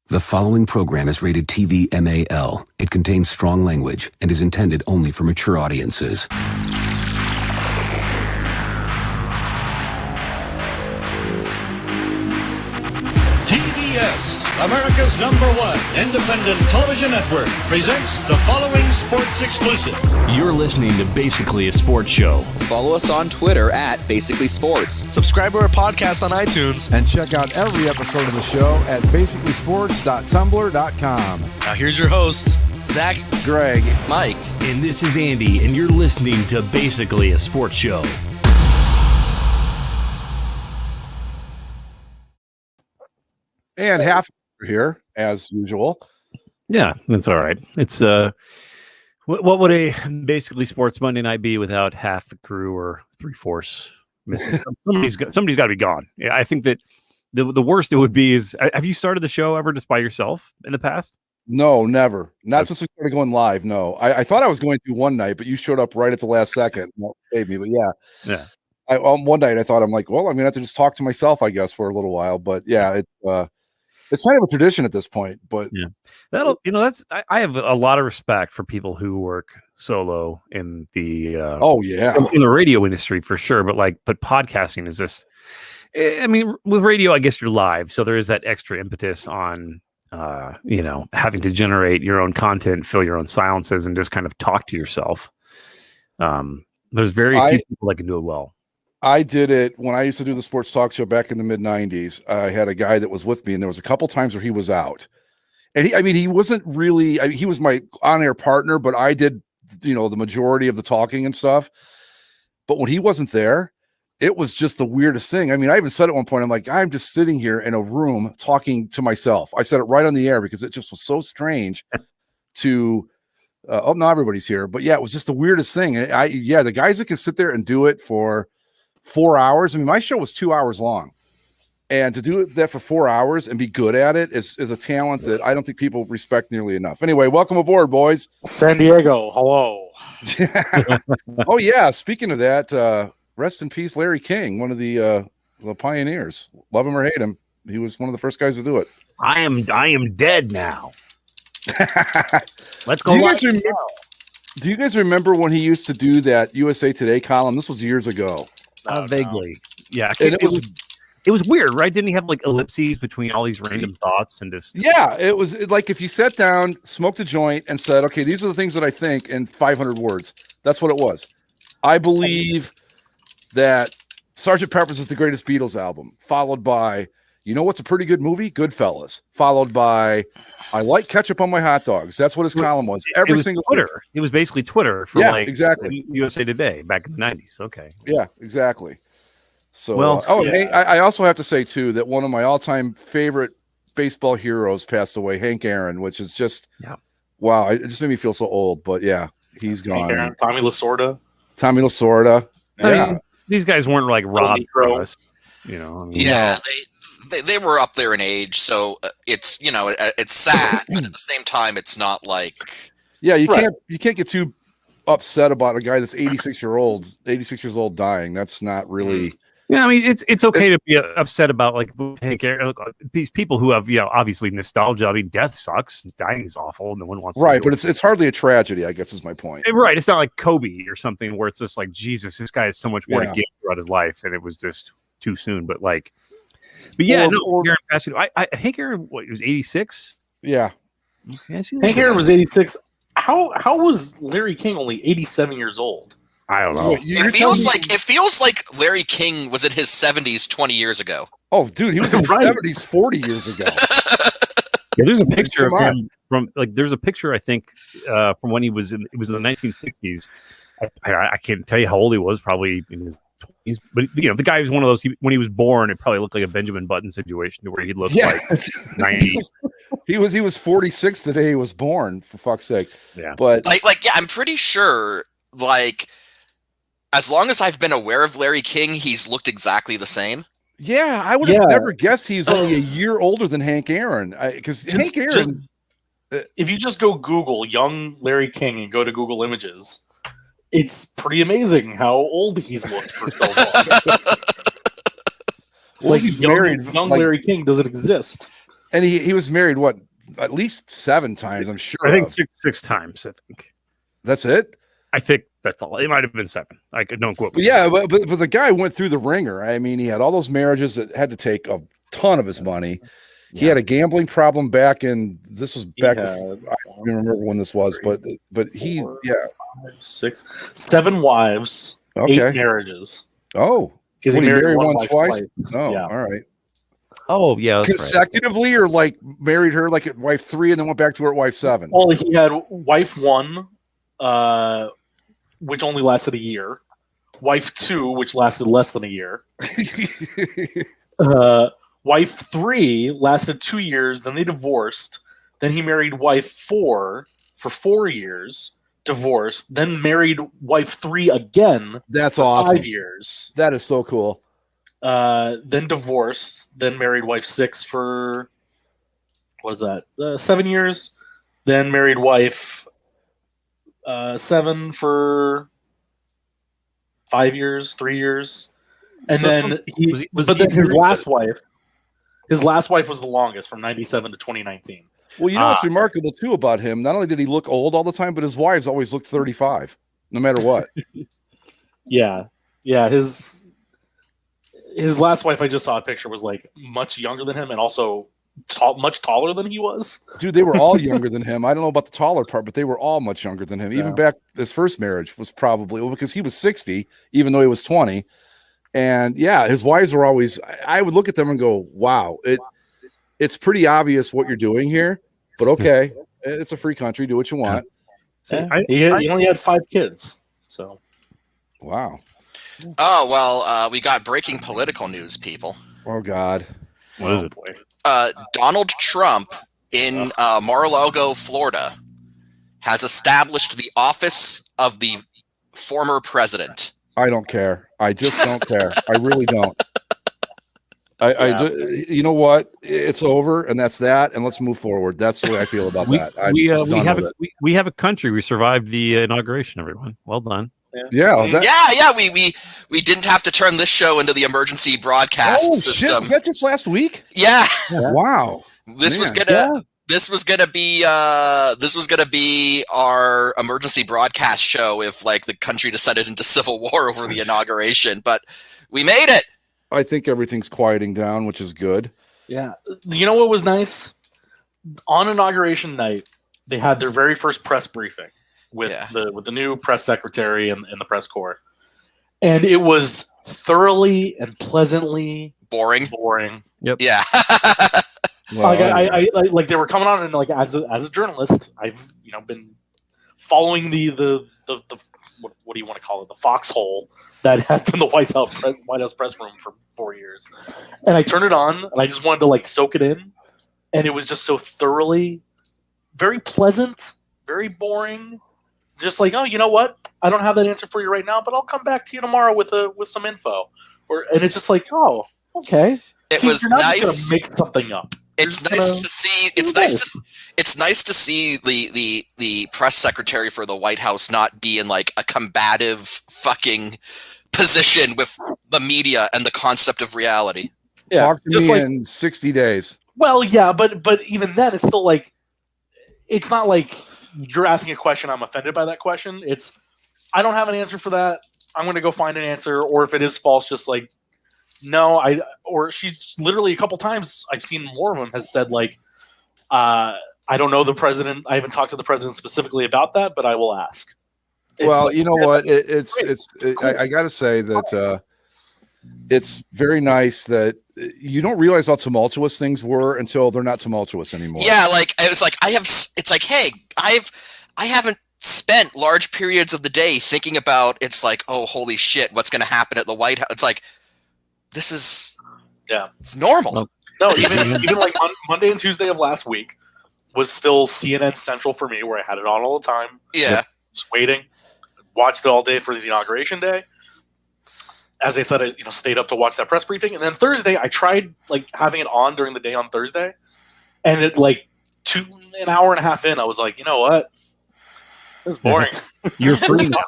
The following program is rated TV MAL. It contains strong language and is intended only for mature audiences. TBS, America's #1 independent television network, presents the following sports exclusive. You're listening to Basically a Sports Show. Follow us on Twitter at Basically Sports. Subscribe to our podcast on iTunes. And check out every episode of the show at basicallysports.tumblr.com. Now here's your hosts, Zach, Greg, Mike. and this is Andy, and you're listening to Basically a Sports Show. And half here, as usual. Yeah, that's all right. It's what would a Basically Sports Monday night be without half the crew or 3/4 missing? somebody's got to be gone. Yeah, I think that the worst it would be is, have you started the show ever just by yourself in the past? No, never. Not since we started going live. No, I thought I was going to one night, but you showed up right at the last second. Well, saved me, but yeah. One night I thought, I'm like, well, I'm gonna have to just talk to myself, I guess, for a little while. But yeah, it's kind of a tradition at this point. But yeah, I have a lot of respect for people who work solo in the in the radio industry for sure. But podcasting is just, I mean, with radio, I guess you're live, so there is that extra impetus on having to generate your own content, fill your own silences, and just kind of talk to yourself. There's very few people that can do it well. I did it when I used to do the sports talk show back in the mid 90s. I had a guy that was with me, and there was a couple times where he was out, and he wasn't really, he was my on-air partner, but I did, the majority of the talking and stuff. But when he wasn't there, it was just the weirdest thing. I mean, I even said at one point, I'm like, I'm just sitting here in a room talking to myself. I said it right on the air because it just was so strange to, not everybody's here, but yeah, it was just the weirdest thing. And the guys that can sit there and do it for 4 hours. I mean, my show was 2 hours long, and to do that for 4 hours and be good at it is a talent that I don't think people respect nearly enough. Anyway, welcome aboard, boys. San Diego, hello. Oh yeah. Speaking of that, rest in peace, Larry King, one of the pioneers. Love him or hate him, he was one of the first guys to do it. I am dead now. Let's go. Do you guys remember when he used to do that USA Today column? This was years ago. Vaguely, yeah. And it was weird, right? Didn't he have like ellipses between all these random thoughts and just? Yeah, it was like if you sat down, smoked a joint, and said, "Okay, these are the things that I think," in 500 words. That's what it was. I believe that Sgt. Pepper's is the greatest Beatles album, followed by, what's a pretty good movie? Goodfellas. Followed by, I like ketchup on my hot dogs. That's what his column was. Every single Twitter. week. It was basically Twitter for exactly. USA Today back in the 90s. Okay. Yeah, exactly. So, Hey, I also have to say too that one of my all-time favorite baseball heroes passed away, Hank Aaron, which is just wow. It just made me feel so old. But yeah, he's gone. Aaron, Tommy Lasorda. Yeah. I mean, these guys weren't like Rob. They were up there in age, so it's it's sad, but at the same time, it's not like you can't get too upset about a guy that's 86 years old dying. That's not really. Yeah, I mean it's okay to be upset about like Hank Aaron, these people who have obviously nostalgia. I mean, death sucks, dying is awful, no one wants to. Right, but it's hardly a tragedy, I guess is my point. Right, it's not like Kobe or something where it's just like Jesus, this guy has so much more to give throughout his life, and it was just too soon. But Aaron passed. Hank Aaron, he was 86. Yeah, Hank Aaron was 86. How was Larry King only 87 years old? I don't know. It feels like Larry King was in his 70s 20 years ago. Oh, dude, he was in his 70s 40 years ago. Yeah, there's a picture of him there's a picture I think from when it was in the 1960s. I can't tell you how old he was, probably in his 20s. But the guy was one of those. When he was born, it probably looked like a Benjamin Button situation, where he looked like 90. He was 46 the day he was born. For fuck's sake. Yeah, but I'm pretty sure as long as I've been aware of Larry King, he's looked exactly the same. Yeah, I would have never guessed he's only a year older than Hank Aaron. Because Hank Aaron, if you just go Google young Larry King and go to Google Images, it's pretty amazing how old he's looked for so long. Young Larry King doesn't exist. And he was married at least 7 times, I'm sure. I think six times. I think that's it. I think that's all. It might have been 7. I could don't quote. But yeah, but the guy went through the ringer. I mean, he had all those marriages that had to take a ton of his money. He had a gambling problem back in. This was back. I don't even remember when this was, but he 6, 7 wives, 8 marriages. Oh, because he married one wife twice. Oh, yeah. All right. Oh, yeah. Consecutively, or like married her like at wife 3 and then went back to her at wife 7. Well, he had wife 1, which only lasted a year. Wife 2, which lasted less than a year. Wife 3 lasted 2 years. Then they divorced. Then he married wife 4 for 4 years. Divorced. Then married wife 3 again. That's for awesome. 5 years. That is so cool. Then divorced. Then married wife 6 for what is that? 7 years. Then married wife 7 for 5 years, 3 years, and then his last wife was the longest, from 97 to 2019. Well, you know what's remarkable too about him? Not only did he look old all the time, but his wives always looked 35, no matter what. Yeah. His last wife, I just saw a picture, was like much younger than him, and also much taller than he was. Dude, they were all younger than him. I don't know about the taller part, but they were all much younger than him. Even back his first marriage was probably because he was 60, even though he was 20. And yeah, his wives were always. I would look at them and go, "Wow, it's pretty obvious what you're doing here." But okay, it's a free country. Do what you want. He only had 5 kids. So, wow. Oh well, we got breaking political news, people. Oh God, what is it? Boy. Donald Trump in Mar-a-Lago, Florida, has established the office of the former president. I don't care. I just don't care. I really don't. You know what? It's over, and that's that. And let's move forward. That's the way I feel about that. We have a country. We survived the inauguration. Everyone, well done. Yeah. We didn't have to turn this show into the emergency broadcast system. Shit, was that just last week? Yeah. Wow. This was gonna be our emergency broadcast show if like the country descended into civil war over the inauguration, but we made it. I think everything's quieting down, which is good. Yeah. You know what was nice? On inauguration night, they had their very first press briefing with the new press secretary and the press corps, and it was thoroughly and pleasantly boring. Yep. Yeah. Well, I like they were coming on, and like as a journalist, I've been following the what do you want to call it, the foxhole that has been the White House press room for 4 years, and I turned it on and I just wanted to like soak it in, and it was just so thoroughly, very pleasant, very boring. Just like, oh, you know what? I don't have that answer for you right now, but I'll come back to you tomorrow with some info. And it's just like, oh, okay. You're not just gonna make something up. It's nice to see. It's nice to see the press secretary for the White House not be in like a combative fucking position with the media and the concept of reality. Yeah, talk to me in 60 days. Well, yeah, but even then, it's still like, it's not like you're asking a question, I'm offended by that question. It's, I don't have an answer for that. I'm going to go find an answer. Or if it is false, just like, no, or she's literally a couple times, I've seen more of them, has said like, I don't know the president. I haven't talked to the president specifically about that, but I will ask. Well, you know what? I got to say that it's very nice that you don't realize how tumultuous things were until they're not tumultuous anymore. Yeah, like it was like it's like, hey, I haven't spent large periods of the day thinking about, it's like, oh, holy shit, what's going to happen at the White House? It's like, this is, it's normal. No, even like Monday and Tuesday of last week was still CNN Central for me, where I had it on all the time. Yeah. Just waiting. Watched it all day for the inauguration day. As I said, I stayed up to watch that press briefing. And then Thursday, I tried like having it on during the day on Thursday. And it like an hour and a half in, I was like, you know what? This is boring. You're free now.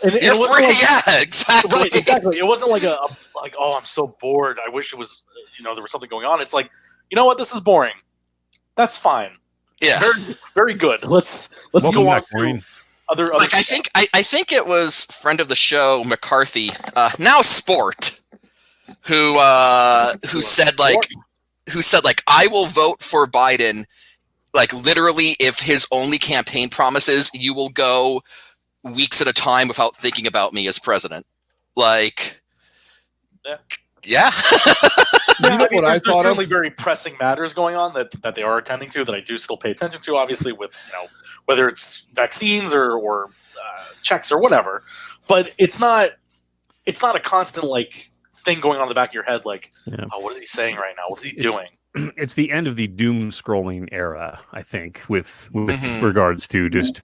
You're free, like, yeah, exactly. Right, exactly. It wasn't like oh, I'm so bored. I wish it was, there was something going on. It's like, you know what? This is boring. That's fine. Yeah, very, very good. Let's Welcome go back, on Maureen. to other. like I think it was friend of the show McCarthy, now Sport, who said like I will vote for Biden. Like literally, if his only campaign promises you will go weeks at a time without thinking about me as president. Like, yeah. You know what there's certainly very pressing matters going on that they are attending to that I do still pay attention to. Obviously, with whether it's vaccines or checks or whatever, but it's not a constant like thing going on in the back of your head. Like, oh, what is he saying right now? What is he doing? It's the end of the doom scrolling era, I think, with regards to just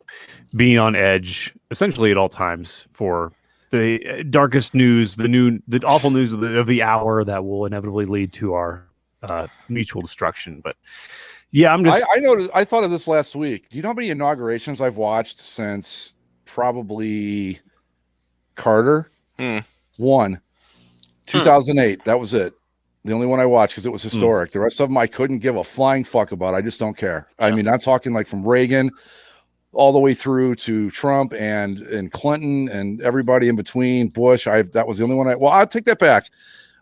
being on edge essentially at all times for the darkest news, the awful news of the hour that will inevitably lead to our mutual destruction. But yeah, I thought of this last week. Do you know how many inaugurations I've watched since probably Carter? 1, 2008. That was it. The only one I watched because it was historic. The rest of them I couldn't give a flying fuck about. I just don't care. I mean, I'm talking like from Reagan all the way through to Trump and Clinton and everybody in between, Bush. That was the only one I'll take that back.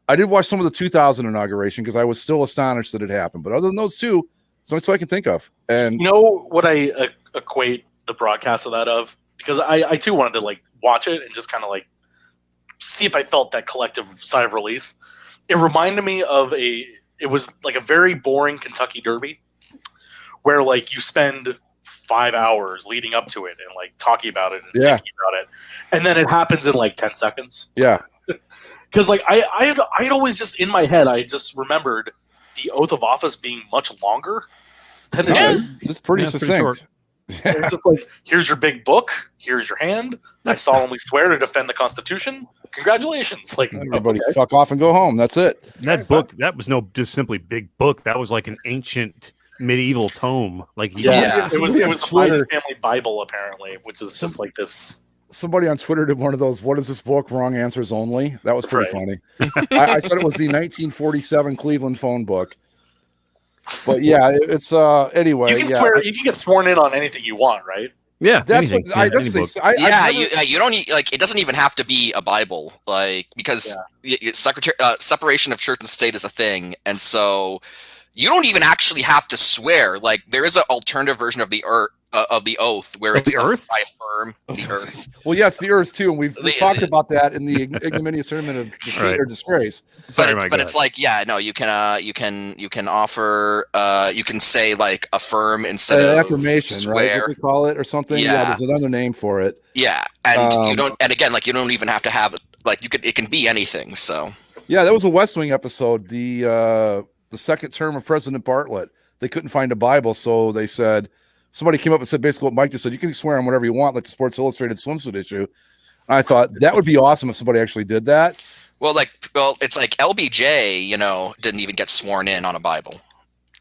I did watch some of the 2000 inauguration because I was still astonished that it happened. But other than those two, it's the only two I can think of. And you know what I equate the broadcast of that of? Because I too wanted to like watch it and just kind of like see if I felt that collective sigh of release. It reminded me of it was like a very boring Kentucky Derby where like you spend 5 hours leading up to it and like talking about it and thinking about it. And then it happens in like 10 seconds. Yeah. Cause like I'd always just in my head, I just remembered the oath of office being much longer than it is. It's pretty succinct. It's just like, here's your big book. Here's your hand. I solemnly swear to defend the Constitution. Congratulations! Like everybody, fuck off and go home. That's it. That book, that was no just simply big book. That was like an ancient medieval tome. Like it was the Biden family Bible apparently, which is just like this. Somebody on Twitter did one of those. What is this book? Wrong answers only. That was pretty funny. I said it was the 1947 Cleveland phone book. But yeah, it's anyway. You can you can get sworn in on anything you want, right? Yeah, that's anything. You don't need like it doesn't even have to be a Bible, like because separation of church and state is a thing, and so you don't even actually have to swear. Like there is an alternative version of the oath where it's the earth. I affirm the earth. Well, yes, the earth too, and we talked about that in the ignominious tournament of defeat or disgrace. But it's like you can offer you can say like affirm instead of affirmation, swear. Right? What we call it or something. Yeah, there's another name for it. Yeah, and you don't. And again, like you don't even have to have like you could. It can be anything. So yeah, that was a West Wing episode. The second term of President Bartlett. They couldn't find a Bible, so they said. Somebody came up and said basically what Mike just said. You can swear on whatever you want, like the Sports Illustrated swimsuit issue. And I thought that would be awesome if somebody actually did that. Well, it's like LBJ, didn't even get sworn in on a Bible.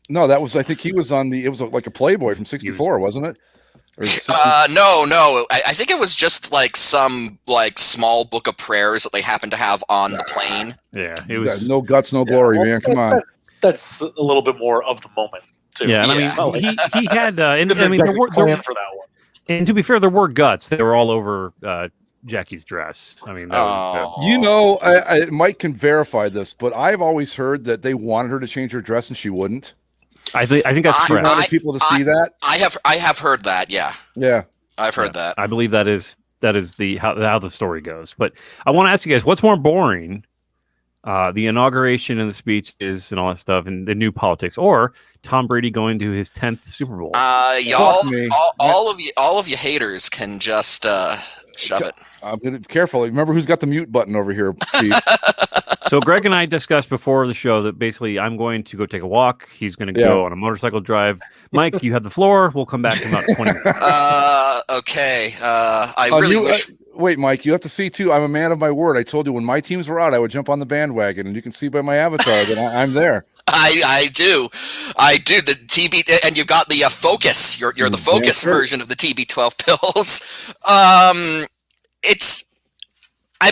No, that was I think he was on it was like a Playboy from '64, wasn't it? No. I think it was just like some like small book of prayers that they happened to have on the plane. Yeah, it was no guts, no glory, man. Come on. That's a little bit more of the moment. Too. Yeah, I mean, he had. And I mean, there were plan for that one. And to be fair, there were guts. They were all over Jackie's dress. I mean, Mike can verify this, but I've always heard that they wanted her to change her dress and she wouldn't. I think that's correct. Wanted people to see that. I have heard that. Yeah, I've heard that. I believe that is how the story goes. But I want to ask you guys, what's more boring? The inauguration and the speeches and all that stuff, and the new politics, or Tom Brady going to his 10th Super Bowl. All of you haters can just shove it. I'm gonna be careful. Remember who's got the mute button over here, Steve. So Greg and I discussed before the show that basically I'm going to go take a walk. He's going to go on a motorcycle drive. Mike, you have the floor. We'll come back in about 20 minutes. Okay. I really wish. Wait, Mike, you have to see too. I'm a man of my word. I told you when my teams were out, I would jump on the bandwagon, and you can see by my avatar that I'm there. I do. The TB, and you got the Focus. You're the Focus version of the TB12 pills. I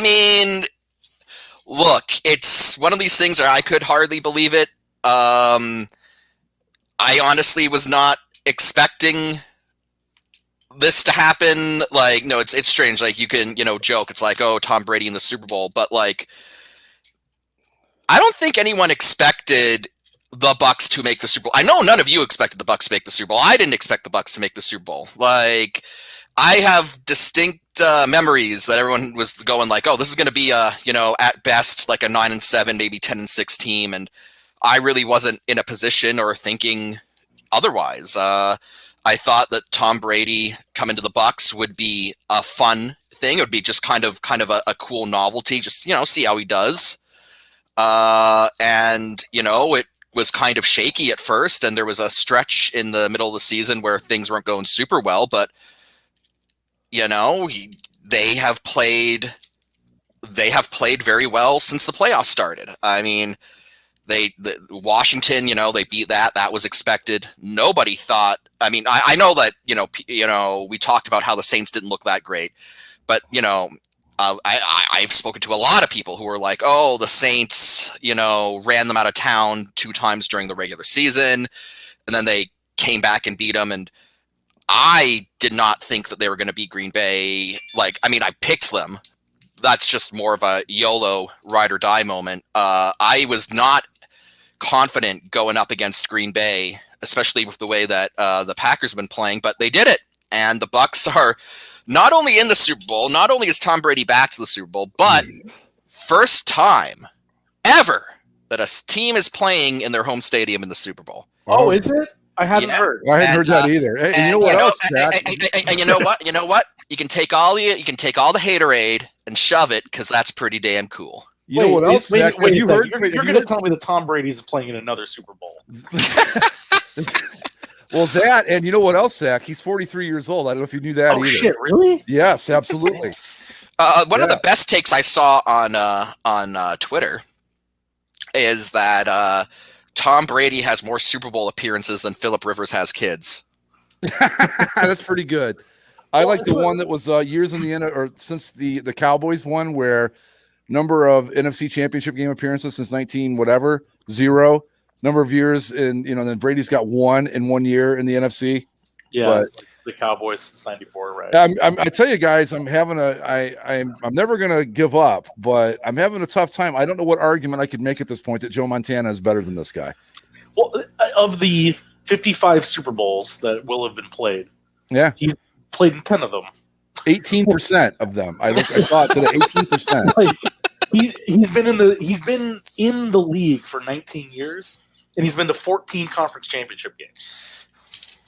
mean, look, it's one of these things where I could hardly believe it. I honestly was not expecting this to happen. Like, no, it's strange. Like, you can, joke. It's like, oh, Tom Brady in the Super Bowl. But, like, I don't think anyone expected the Bucs to make the Super Bowl. I know none of you expected the Bucs to make the Super Bowl. I didn't expect the Bucs to make the Super Bowl. Like, I have distinct memories that everyone was going like, oh, this is going to be a, at best like a 9-7, maybe 10-6 team. And I really wasn't in a position or thinking otherwise. I thought that Tom Brady coming to the Bucs would be a fun thing. It would be just kind of a cool novelty, just, see how he does. And, it was kind of shaky at first, and there was a stretch in the middle of the season where things weren't going super well, but they have played very well since the playoffs started. I mean, Washington, they beat that. That was expected. Nobody thought. I mean, I know that we talked about how the Saints didn't look that great, but I've spoken to a lot of people who were like, oh, the Saints, ran them out of town 2 times during the regular season, and then they came back and beat them. And I did not think that they were going to beat Green Bay. Like, I mean, I picked them. That's just more of a YOLO ride or die moment. I was not confident going up against Green Bay, especially with the way that the Packers have been playing, but they did it. And the Bucs are not only in the Super Bowl, not only is Tom Brady back to the Super Bowl, but first time ever that a team is playing in their home stadium in the Super Bowl. Oh, is it? I hadn't heard. I hadn't heard that either. And you know what else, Jack? And you know what? You know what? You can take all the haterade and shove it, because that's pretty damn cool. You know what else, Jack? Wait, you're going to tell me that Tom Brady's playing in another Super Bowl? Well, that, and you know what else, Zach? He's 43 years old. I don't know if you knew that either. Shit, really? Yes, absolutely. One of the best takes I saw on Twitter is that Tom Brady has more Super Bowl appearances than Phillip Rivers has kids. That's pretty good. I like the one that was years in the end, or since the Cowboys one, where number of NFC Championship game appearances since 0. Number of years, and then Brady's got 1 in 1 year in the NFC. Yeah, but the Cowboys since '94, right? I tell you guys, I'm never gonna give up, but I'm having a tough time. I don't know what argument I could make at this point that Joe Montana is better than this guy. Well, of the 55 Super Bowls that will have been played, he's played in 10 of them. 18% of them. I saw it today. 18%. Like, he's been in the league for 19 years. And he's been to 14 conference championship games.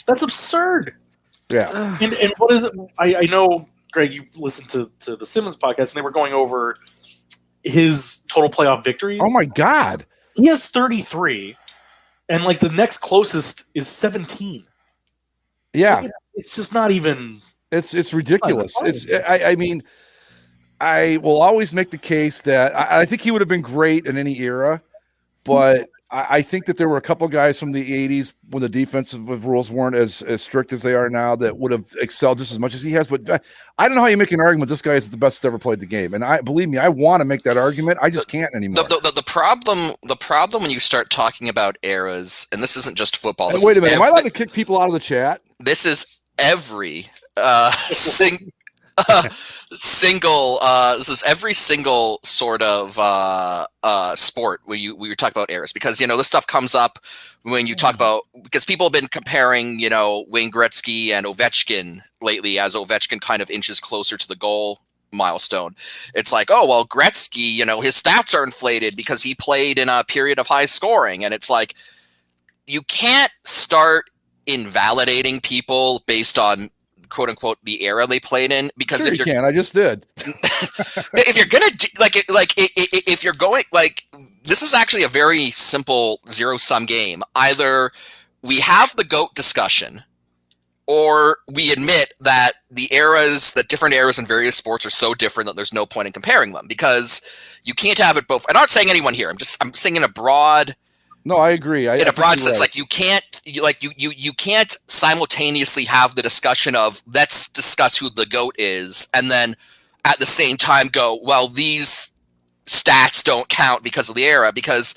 That's absurd. Yeah. And what is it? I know, Greg, you listened to the Simmons podcast, and they were going over his total playoff victories. Oh, my God. He has 33, and, like, the next closest is 17. Yeah. Like, it's just not even... It's ridiculous. I mean, I will always make the case that I think he would have been great in any era, but... I think that there were a couple guys from the 80s when the defensive rules weren't as strict as they are now that would have excelled just as much as he has. But I don't know how you make an argument this guy is the best that's ever played the game. And believe me, I want to make that argument. I just can't anymore. The problem when you start talking about eras, and this isn't just football. Wait a minute. Am I allowed to kick people out of the chat? This is every this is every single sort of sport where we talk about eras, because this stuff comes up when you talk about, because people have been comparing Wayne Gretzky and Ovechkin lately, as Ovechkin kind of inches closer to the goal milestone. It's like, oh well, Gretzky, his stats are inflated because he played in a period of high scoring, and it's like, you can't start invalidating people based on quote unquote the era they played in, because sure, if you can, I just did. If you're gonna if you're going, like, this is actually a very simple zero-sum game. Either we have the GOAT discussion, or we admit that different eras in various sports are so different that there's no point in comparing them, because you can't have it both. I'm not saying anyone here. I'm saying in a broad. No, I agree. In a broad sense, like you can't simultaneously have the discussion of let's discuss who the GOAT is, and then at the same time go, well, these stats don't count because of the era, because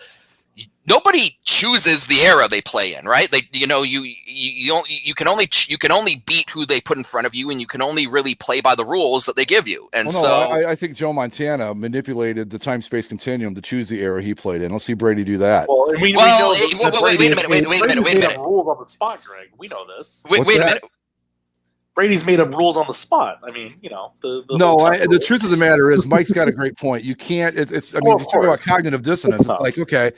nobody chooses the era they play in, right? They, you can only beat who they put in front of you, and you can only really play by the rules that they give you. And I think Joe Montana manipulated the time-space continuum to choose the era he played in. Let's see Brady do that. Well, wait a minute. Rules on the spot, Greg. We know this. Wait a minute. Brady's made up rules on the spot. I mean, the truth of the matter is, Mike's got a great point. You can't. You talk about cognitive dissonance. It's like, okay,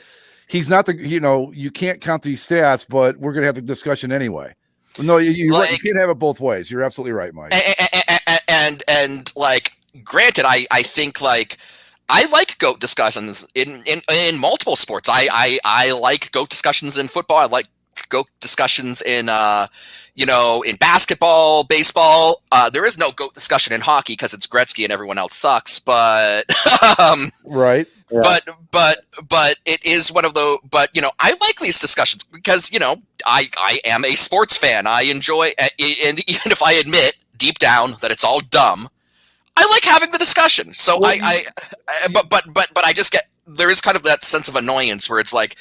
he's not the. You can't count these stats, but we're going to have the discussion anyway. No, you can't have it both ways. You're absolutely right, Mike. And like, granted, I think like I like GOAT discussions in multiple sports. I like GOAT discussions in football. I like GOAT discussions in in basketball, baseball. There is no GOAT discussion in hockey because it's Gretzky and everyone else sucks. But right. Yeah. But it is one of those. But I like these discussions because I am a sports fan. I enjoy, and even if I admit deep down that it's all dumb, I like having the discussion. So but I just get, there is kind of that sense of annoyance where it's like,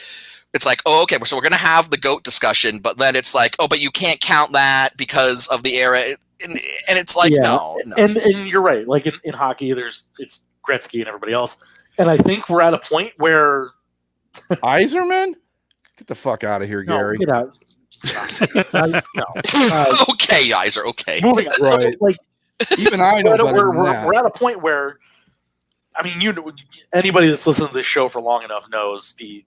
oh, okay, so we're going to have the GOAT discussion, but then it's like, oh, but you can't count that because of the era. And it's like, no. And you're right. Like in hockey, it's Gretzky and everybody else. And I think we're at a point where Yzerman? Get the fuck out of here, Gary. No. Okay, Yzer. Okay. Moving on. Right. So, like, even I know we're at a point where, I mean, anybody that's listened to this show for long enough knows the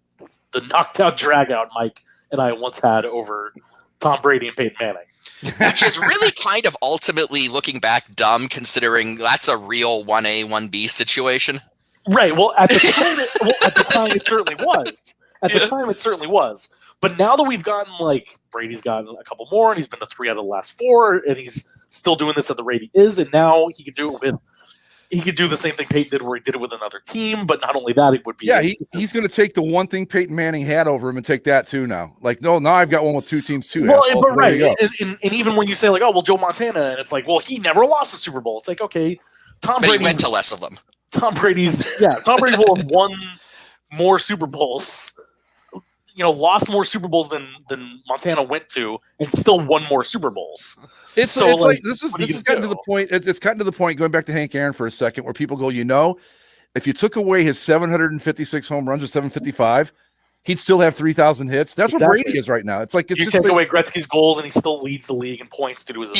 knocked out drag out Mike and I once had over Tom Brady and Peyton Manning. Which is really kind of ultimately, looking back, dumb, considering that's a real 1A, 1B situation. Right. Well, at the time, it certainly was. At the time, it certainly was. But now that we've gotten, like, Brady's gotten a couple more, and he's been to 3 out of the last 4, and he's still doing this at the rate he is, and now he could do it with. He could do the same thing Peyton did, where he did it with another team. But not only that, it would be. Yeah, he's going to take the one thing Peyton Manning had over him and take that too now. Like, no, now I've got one with 2 teams too. Well, but right, and even when you say like, oh, well, Joe Montana, and it's like, well, he never lost a Super Bowl. It's like, okay, But he went to less of them. Tom Brady will have won more Super Bowls. Lost more Super Bowls than Montana went to, and still won more Super Bowls. This has gotten to the point. It's gotten to the point. Going back to Hank Aaron for a second, where people go, if you took away his 756 home runs or 755, he'd still have 3,000 hits. That's what Brady is right now. It's like you take away Gretzky's goals, and he still leads the league in points to do his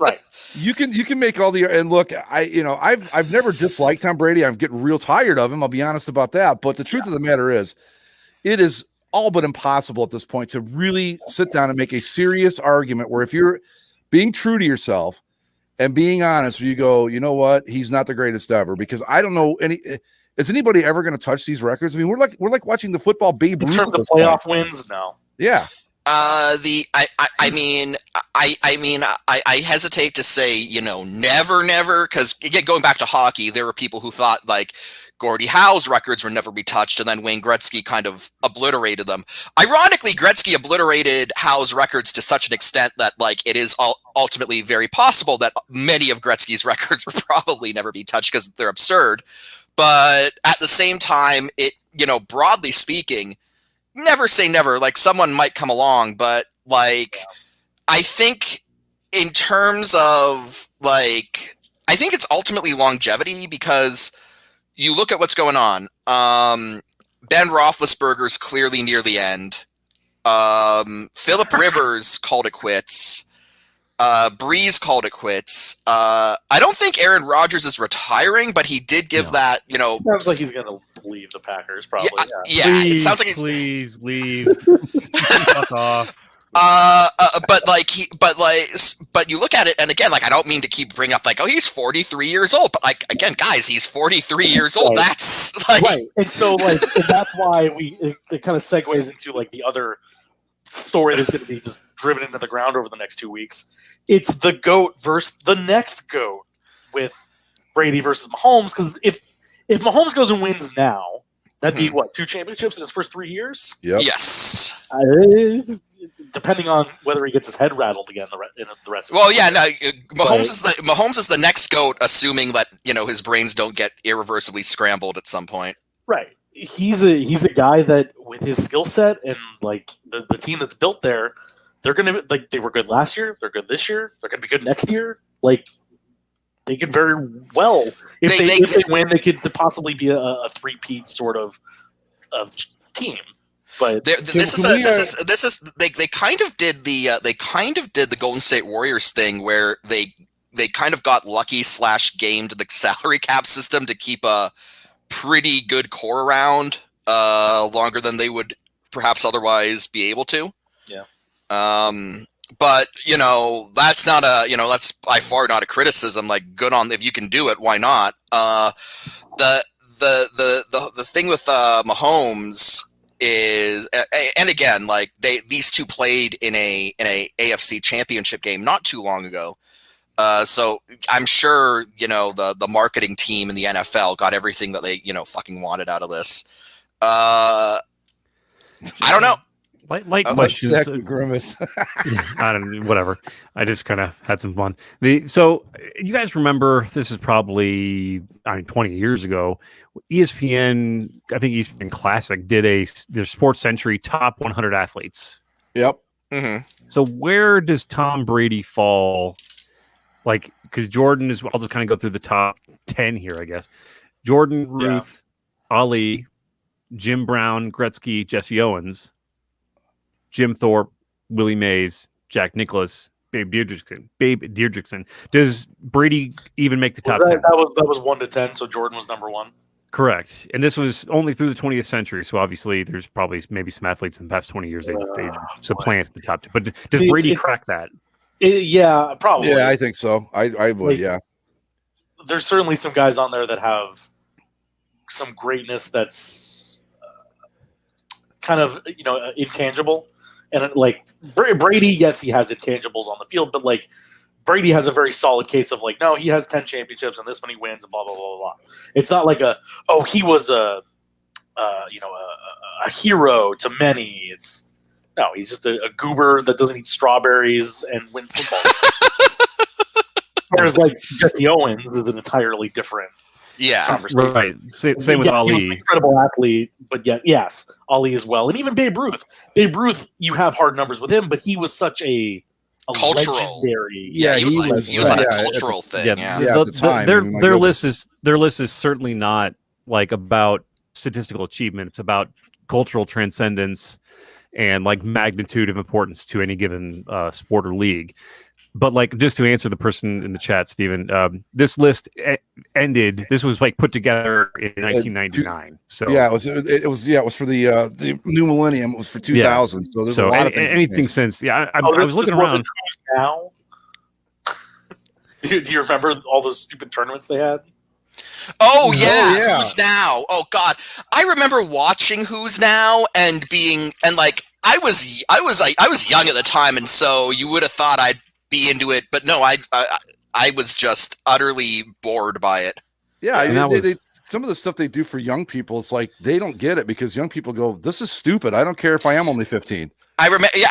right. You can make all the, and look, I've never disliked Tom Brady. I'm getting real tired of him. I'll be honest about that. But the truth of the matter is, it is all but impossible at this point to really sit down and make a serious argument where if you're being true to yourself and being honest, you go, you know what, he's not the greatest ever, because I don't know is anybody ever going to touch these records? I mean, we're like watching the football Babe Ruth. In terms of playoff wins, no. Yeah. I hesitate to say, never, because again, going back to hockey, there were people who thought like Gordie Howe's records would never be touched, and then Wayne Gretzky kind of obliterated them. Ironically, Gretzky obliterated Howe's records to such an extent that, like, it is ultimately very possible that many of Gretzky's records will probably never be touched because they're absurd. But at the same time, it, broadly speaking, never say never. Like, someone might come along, but like, I think in terms of like, I think it's ultimately longevity, because you look at what's going on. Ben Roethlisberger's clearly near the end. Phillip Rivers called it quits. Breeze called it quits. I don't think Aaron Rodgers is retiring, but he did give that, sounds like he's going to leave the Packers, probably. Yeah, please, it sounds like please leave. Fuck off. But you look at it, and again, like, I don't mean to keep bringing up like, oh, he's 43 years old, but like, again, guys, he's 43 years old. Right. That's like, right. And so like, and that's why it kind of segues into like the other story that's going to be just driven into the ground over the next 2 weeks. It's the GOAT versus the next GOAT with Brady versus Mahomes. Because if Mahomes goes and wins now, that'd be what, 2 championships in his first 3 years? Yep. Yes. Depending on whether he gets his head rattled again in the rest. Well, yeah, no. Mahomes is the next GOAT, assuming that his brains don't get irreversibly scrambled at some point. Right. He's a guy that with his skill set and like the team that's built there, they're gonna like they were good last year. They're good this year. They're gonna be good next year. Like they could very well if they win, they could possibly be a three-peat sort of team. But they kind of did the Golden State Warriors thing where they kind of got lucky / gamed the salary cap system to keep a pretty good core around longer than they would perhaps otherwise be able to. Yeah. But that's by far not a criticism. Like, good on if you can do it, why not? The thing with Mahomes is, and again, like these two played in a AFC championship game not too long ago. So I'm sure, the marketing team in the NFL got everything that they, fucking wanted out of this. I don't know. Light questions. Grimace. I don't know, whatever. I just kind of had some fun. So you guys remember, this is probably 20 years ago, ESPN, I think ESPN Classic did their Sports Century top 100 athletes. Yep. Mm-hmm. So where does Tom Brady fall? Like, because Jordan is, I'll just kind of go through the top 10 here, I guess. Jordan, Ruth, Ali, Jim Brown, Gretzky, Jesse Owens, Jim Thorpe, Willie Mays, Jack Nicklaus, Babe Deirdrickson. Does Brady even make the top 10? That was 1 to 10, so Jordan was number 1. Correct. And this was only through the 20th century, so obviously there's probably maybe some athletes in the past 20 years they supplant the top 10. But does Brady crack that? Yeah, probably. Yeah, I think so. I would, yeah. There's certainly some guys on there that have some greatness that's kind of, intangible. And like Brady, yes, he has intangibles on the field, but like Brady has a very solid case of like, no, he has 10 championships and this many wins and blah, blah, blah, blah. It's not like he was a hero to many. No, he's just a goober that doesn't eat strawberries and wins football. Whereas like Jesse Owens is an entirely different conversation. Right. Same with Ali. He was an incredible athlete, but yes, Ali as well. And even Babe Ruth. Babe Ruth, you have hard numbers with him, but he was such a cultural. Legendary. Yeah, he was like a cultural thing. At the time, their list is certainly not like about statistical achievement. It's about cultural transcendence and like magnitude of importance to any given sport or league. But like, just to answer the person in the chat, Stephen, this list ended. This was like put together in 1999. So yeah, it was for the new millennium. It was for 2000. So there's a lot of things. Anything since, I was looking around. Now, do you remember all those stupid tournaments they had? Oh yeah. Who's Now? Oh god, I remember watching Who's Now and like I was young at the time, and so you would have thought I'd be into it, but no, I was just utterly bored by it. Yeah, some of the stuff they do for young people, it's like they don't get it because young people go, "This is stupid. I don't care if I am only 15." I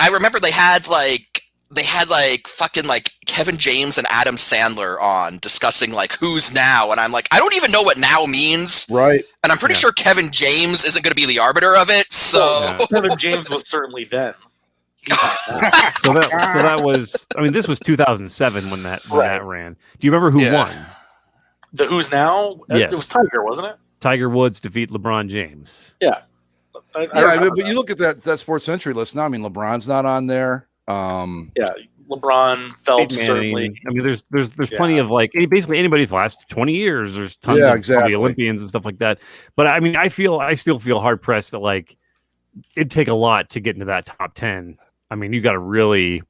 remember they had fucking like Kevin James and Adam Sandler on discussing like Who's Now, and I'm like, I don't even know what now means, right? And I'm pretty sure Kevin James isn't going to be the arbiter of it. So Kevin James was certainly then. So that was, I mean, this was 2007 when that ran. Do you remember who won? The Who's Now? Yes. It was Tiger, wasn't it? Tiger Woods defeat LeBron James. Yeah. But you look at that Sports Century list now. I mean, LeBron's not on there. LeBron, Phelps, certainly. I mean, there's plenty of like basically anybody for the last 20 years. There's tons of the Olympians and stuff like that. But I mean, I still feel hard pressed that like it'd take a lot to get into that top 10. I mean, you got to really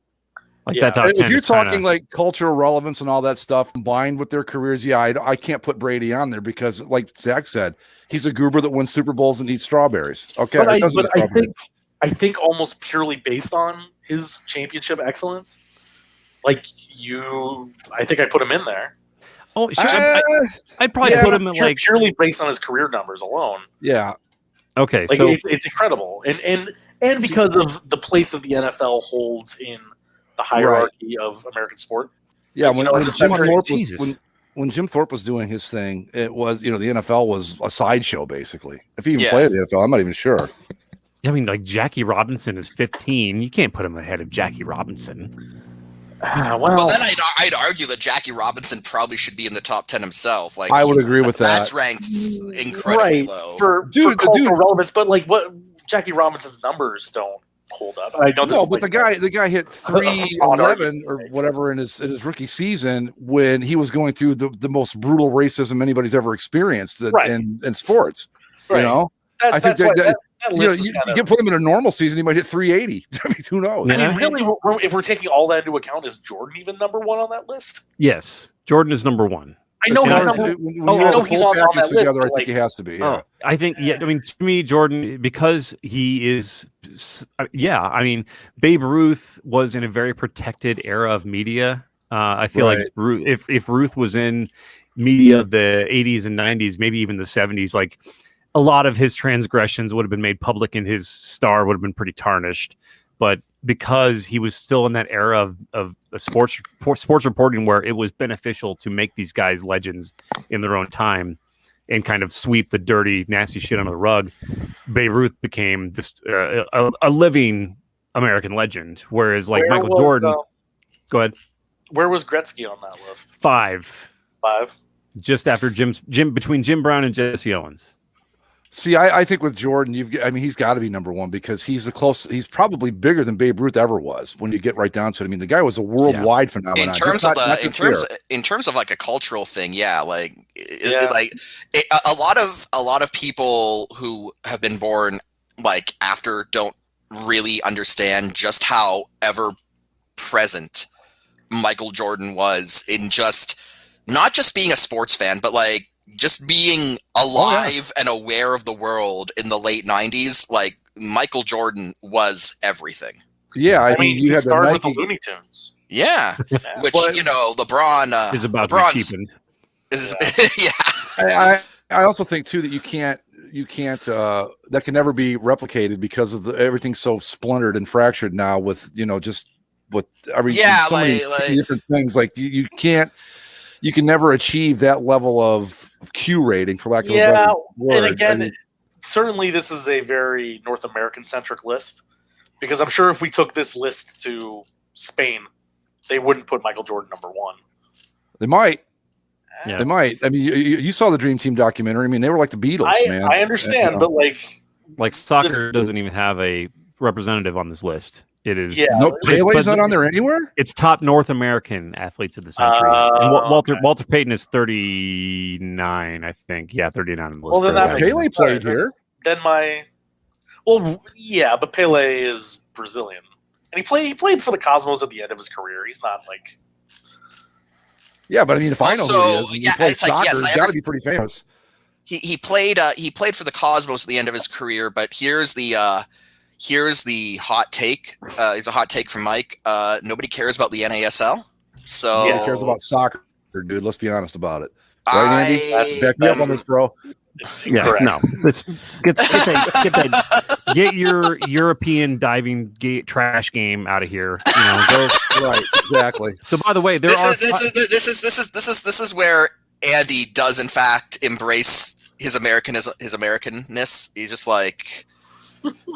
like that top 10. If you're talking like cultural relevance and all that stuff combined with their careers, I can't put Brady on there because, like Zach said, he's a goober that wins Super Bowls and eats strawberries. Okay, but I think almost purely based on his championship excellence, I think I put him in there. Oh, sure. I'd probably put him in like purely based on his career numbers alone. Yeah. Okay, like so it's incredible, and because of the place that the NFL holds in the hierarchy of American sport. Yeah, when Jim Thorpe was doing his thing, it was the NFL was a sideshow basically. If he even played the NFL, I'm not even sure. I mean, like Jackie Robinson is 15. You can't put him ahead of Jackie Robinson. Well, then I'd argue that Jackie Robinson probably should be in the top 10 himself. Like, I would agree with that. That's ranked incredibly low for cultural relevance. But like, what Jackie Robinson's numbers don't hold up. I know this. No, but the guy hit 311 or whatever in his rookie season when he was going through the most brutal racism anybody's ever experienced in sports. Right. You know, I think that you can put him in a normal season, he might hit 380. I mean, who knows? I mean, really, if we're taking all that into account, is Jordan even number one on that list? Yes, Jordan is number one. I know he's number. He's on that list. Together, I think he has to be. Yeah. I think. Yeah, I mean, to me, Jordan, because he is. Yeah, I mean, Babe Ruth was in a very protected era of media. I feel like if Ruth was in media of the 80s and 90s, maybe even the 70s, like a lot of his transgressions would have been made public and his star would have been pretty tarnished. But because he was still in that era of sports reporting where it was beneficial to make these guys legends in their own time and kind of sweep the dirty, nasty shit under the rug, Babe Ruth became just a living American legend. Whereas like Michael Jordan, go ahead. Where was Gretzky on that list? 5. Just after between Jim Brown and Jesse Owens. See, I think with Jordan, he's got to be number one because he's he's probably bigger than Babe Ruth ever was when you get right down to it. I mean, the guy was a worldwide phenomenon. In terms of like a cultural thing, like a lot of people who have been born like after don't really understand just how ever present Michael Jordan was in just not just being a sports fan, but like just being alive and aware of the world in the late 90s. Like Michael Jordan was everything. Yeah, I mean you had started with the Looney Tunes. Yeah, which LeBron is about to be cheapened. I also think too that you can't that can never be replicated because of everything's so splintered and fractured now with so many different things. Like you can never achieve that level of Q rating, for lack of a better word. And again, certainly this is a very North American centric list because I'm sure if we took this list to Spain, they wouldn't put Michael Jordan number one. They might. Yeah. They might. I mean, you saw the Dream Team documentary. I mean, they were like the Beatles, man. I understand, but like soccer doesn't even have a representative on this list. It is Pele's not on there anywhere. It's top North American athletes of the century. And Walter Payton is 39, I think. Yeah, 39 on the list. Well, then that Pele played here. Then but Pele is Brazilian, and he played for the Cosmos at the end of his career. He's not like. Yeah, but I mean, if I know who he is, and he plays soccer, he's got to be pretty famous. He played for the Cosmos at the end of his career, but here's the hot take. It's a hot take from Mike. Nobody cares about the NASL. So nobody cares about soccer, dude. Let's be honest about it. Right, Andy? Back me up on this, bro. No. Let's get your European diving trash game out of here. Go right, exactly. So, by the way, this is where Andy does in fact embrace his Americanness. He's just like.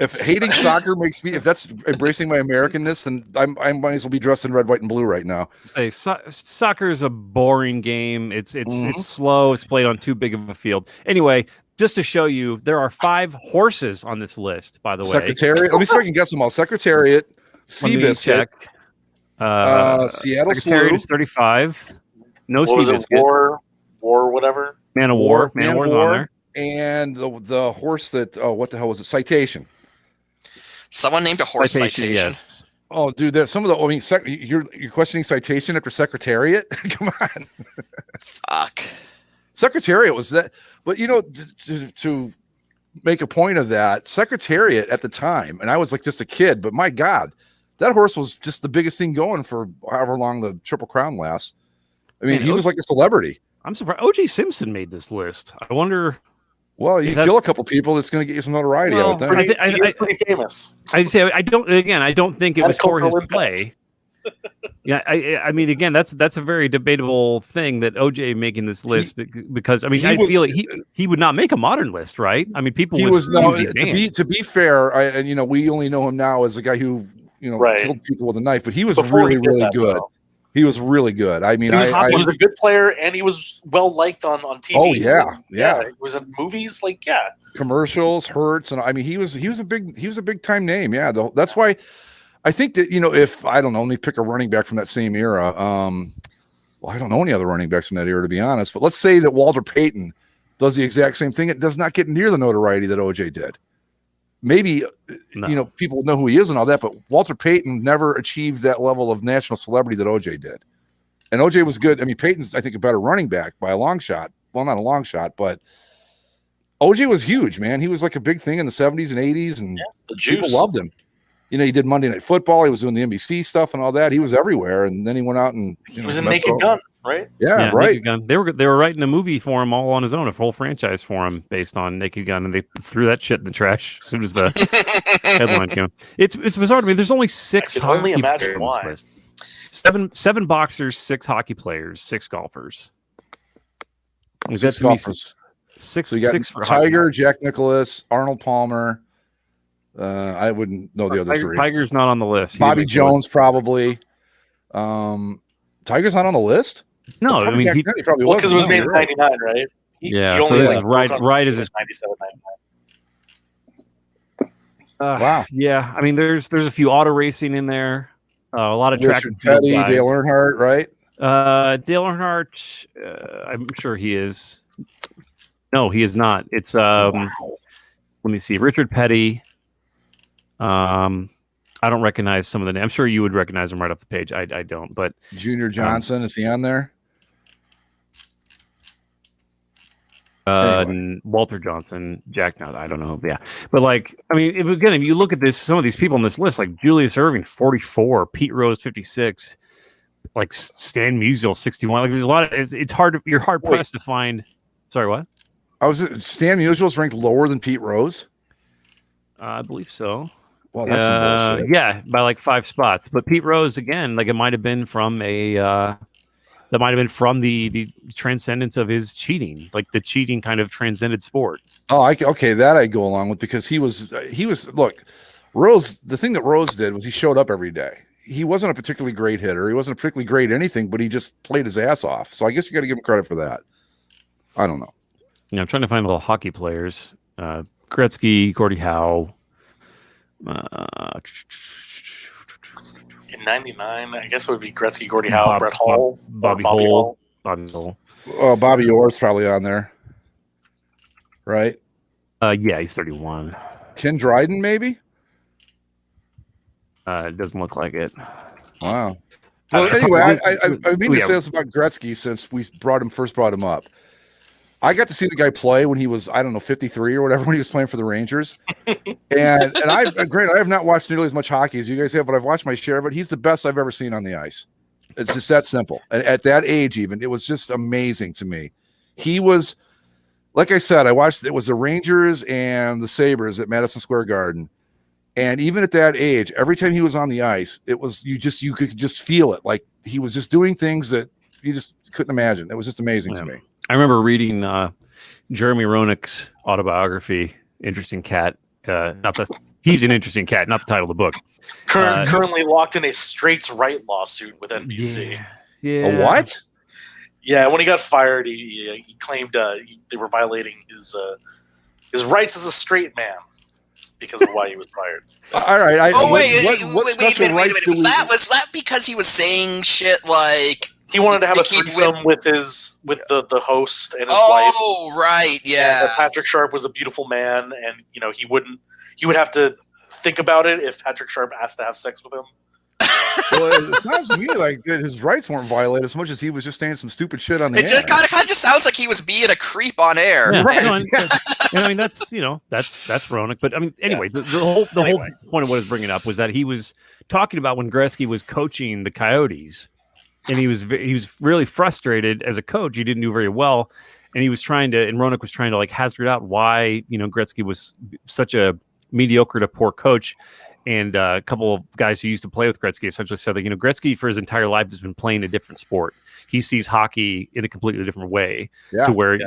If hating soccer makes me, if that's embracing my Americanness, then I might as well be dressed in red, white, and blue right now. Soccer is a boring game. It's slow. It's played on too big of a field. Anyway, just to show you, there are 5 horses on this list. By the way, Secretariat. Let me see if I can guess them all. Secretariat, Seabiscuit, Seattle Secretariat is 35. No Seabiscuit. War, whatever. Man of War. Man of War on there. And the horse that what the hell was it? Citation. Someone named a horse Citation. Yes. Oh, dude, there's some of the. I mean, you're questioning Citation after Secretariat? Come on. Fuck. Secretariat was that, but to make a point of that, Secretariat at the time, and I was like just a kid, but my God, that horse was just the biggest thing going for however long the Triple Crown lasts. I mean, he was like a celebrity. I'm surprised. O.J. Simpson made this list. I wonder. Well, you kill a couple people, it's going to get you some notoriety. I would think. He's pretty famous. I don't think it was for his play. Yeah, I mean, again, that's a very debatable thing that OJ making this list because I mean, I feel like he would not make a modern list, right? I mean, people. To be fair, and we only know him now as a guy who killed people with a knife, but he was really good. Though. He was really good. I mean, he was a good player, and he was well liked on TV. Oh yeah. He was in movies, commercials, Hertz, and I mean, he was a big time name. Yeah, that's why I think that if I don't know, let me pick a running back from that same era. Well, I don't know any other running backs from that era, to be honest. But let's say that Walter Payton does the exact same thing. It does not get near the notoriety that OJ did. Maybe people know who he is and all that, but Walter Payton never achieved that level of national celebrity that OJ did. And OJ was good. I mean, Payton's, I think, a better running back by a long shot. Well, not a long shot, but OJ was huge, man. He was like a big thing in the 70s and 80s, and people loved him. He did Monday Night Football. He was doing the NBC stuff and all that. He was everywhere, and then he went out and he was in Naked Gun, right? Yeah, right. Naked Gun. They were writing a movie for him all on his own, a whole franchise for him based on Naked Gun, and they threw that shit in the trash as soon as the headline came. It's bizarre to me. There's only 6 I can only imagine why. 7 boxers, 6 hockey players, 6 golfers. 6 golfers. 6. So you got 6 for Tiger, hockey. Jack Nicklaus, Arnold Palmer. I wouldn't know the other 3. Tiger's not on the list. Bobby Jones probably. Tiger's not on the list. No, I mean he probably was because it was made in '99, right? He only this is right as his 97, 99. Wow. Yeah, I mean there's a few auto racing in there. A lot of track and field Petty, guys. Dale Earnhardt, right? Dale Earnhardt. I'm sure he is. No, he is not. It's let me see. Richard Petty. I don't recognize some of the names. I'm sure you would recognize them right off the page. I don't, but Junior Johnson, is he on there? Anyway. Walter Johnson, Jack. No, I don't know. Yeah, but I mean, if you look at this, some of these people on this list, like Julius Erving, 44, Pete Rose, 56, like Stan Musial, 61. There's a lot of. It's hard. You're hard pressed to find. Sorry, what? Stan Musial's ranked lower than Pete Rose. I believe so. Well, that's some bullshit. Yeah, by 5 spots. But Pete Rose, again, it might have been from the transcendence of his cheating, the cheating kind of transcended sport. Oh, okay, that I go along with because he was look, Rose. The thing that Rose did was he showed up every day. He wasn't a particularly great hitter. He wasn't a particularly great anything, but he just played his ass off. So I guess you got to give him credit for that. I don't know. Yeah, I'm trying to find little hockey players. Gretzky, Gordie Howe. In '99, I guess it would be Gretzky, Gordie Howe, Brett Hall, Bobby Hull. Oh, Bobby Orr's probably on there, right? Yeah, he's 31. Ken Dryden, maybe. It doesn't look like it. Wow. Well, anyway, I mean to say this about Gretzky since we first brought him up. I got to see the guy play when he was, 53 or whatever, when he was playing for the Rangers. and I have not watched nearly as much hockey as you guys have, but I've watched my share of it. He's the best I've ever seen on the ice. It's just that simple. And at that age, even, it was just amazing to me. He was, like I said, it was the Rangers and the Sabres at Madison Square Garden. And even at that age, every time he was on the ice, it was, you could just feel it. Like he was just doing things that you just couldn't imagine. It was just amazing to me. I remember reading Jeremy Roenick's autobiography, Interesting Cat. He's an interesting cat, not the title of the book. Currently locked in a straights right lawsuit with NBC. Yeah. A what? Yeah, when he got fired, he claimed they were violating his rights as a straight man because of why he was fired. All right. What special rights do we? Was that because he was saying shit like? He wanted to have a threesome with the host and his wife. Oh, right, yeah. Patrick Sharp was a beautiful man, and he would have to think about it if Patrick Sharp asked to have sex with him. Well, it sounds to me like his rights weren't violated as much as he was just saying some stupid shit on the air. It just kind of just sounds like he was being a creep on air. Yeah, right. And I mean that's Roenick. But I mean anyway, the whole point of what I was bringing up was that he was talking about when Gretzky was coaching the Coyotes. And he was really frustrated as a coach. He didn't do very well, and Roenick was trying to hazard out why Gretzky was such a mediocre to poor coach. And a couple of guys who used to play with Gretzky essentially said that, Gretzky for his entire life has been playing a different sport. He sees hockey in a completely different way to where,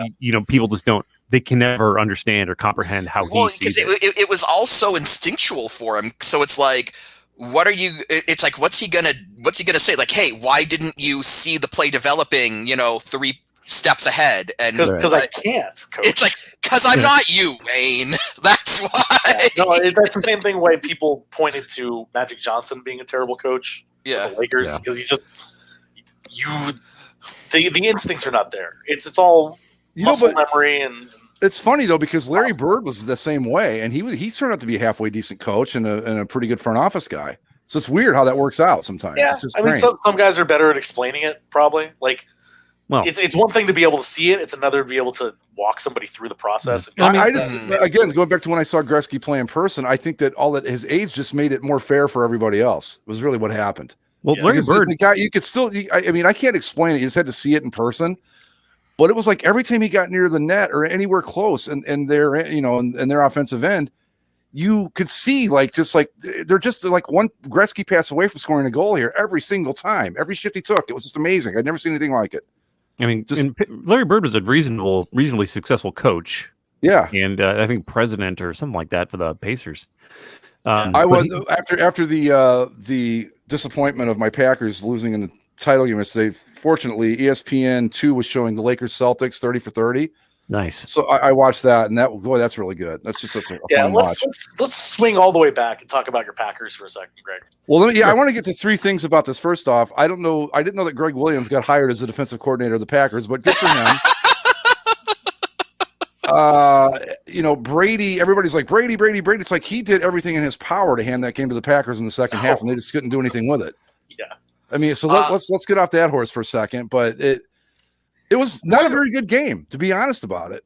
people just they can never understand or comprehend how he sees it. It was all so instinctual for him. So it's like, what's he gonna say? Like, hey, why didn't you see the play developing, 3 steps ahead? And because I can't, coach. It's like, because I'm not you, Wayne. That's why. No, that's the same thing why people pointed to Magic Johnson being a terrible coach for the Lakers, because he just the instincts are not there. It's all muscle memory. And it's funny though, because Larry Bird was the same way, and he turned out to be a halfway decent coach and a pretty good front office guy. So it's weird how that works out sometimes. Yeah, it's just I mean, some guys are better at explaining it, probably. Like, well, it's one thing to be able to see it; it's another to be able to walk somebody through the process. Again, going back to when I saw Gretzky play in person, I think that all that his age just made it more fair for everybody else. It was really what happened. Well, Larry Bird, the guy, you could still. I can't explain it. You just had to see it in person. But it was like every time he got near the net or anywhere close, and their in their offensive end, you could see they're just like one Gretzky pass away from scoring a goal here every single time, every shift he took. It was just amazing. I'd never seen anything like it. I mean, Larry Bird was a reasonably successful coach. Yeah, and I think president or something like that for the Pacers. I was after the disappointment of my Packers losing in the title game yesterday. Fortunately, ESPN2 was showing the Lakers Celtics 30 for 30. Nice. So I watched that, and that's really good. That's just such a fun watch. Let's swing all the way back and talk about your Packers for a second, Greg. Well, I want to get to 3 things about this. First off, I didn't know that Greg Williams got hired as the defensive coordinator of the Packers, but good for him. Brady, everybody's like Brady. It's like he did everything in his power to hand that game to the Packers in the second half, and they just couldn't do anything with it. Yeah. I mean, so let's get off that horse for a second, but it was not a very good game, to be honest about it,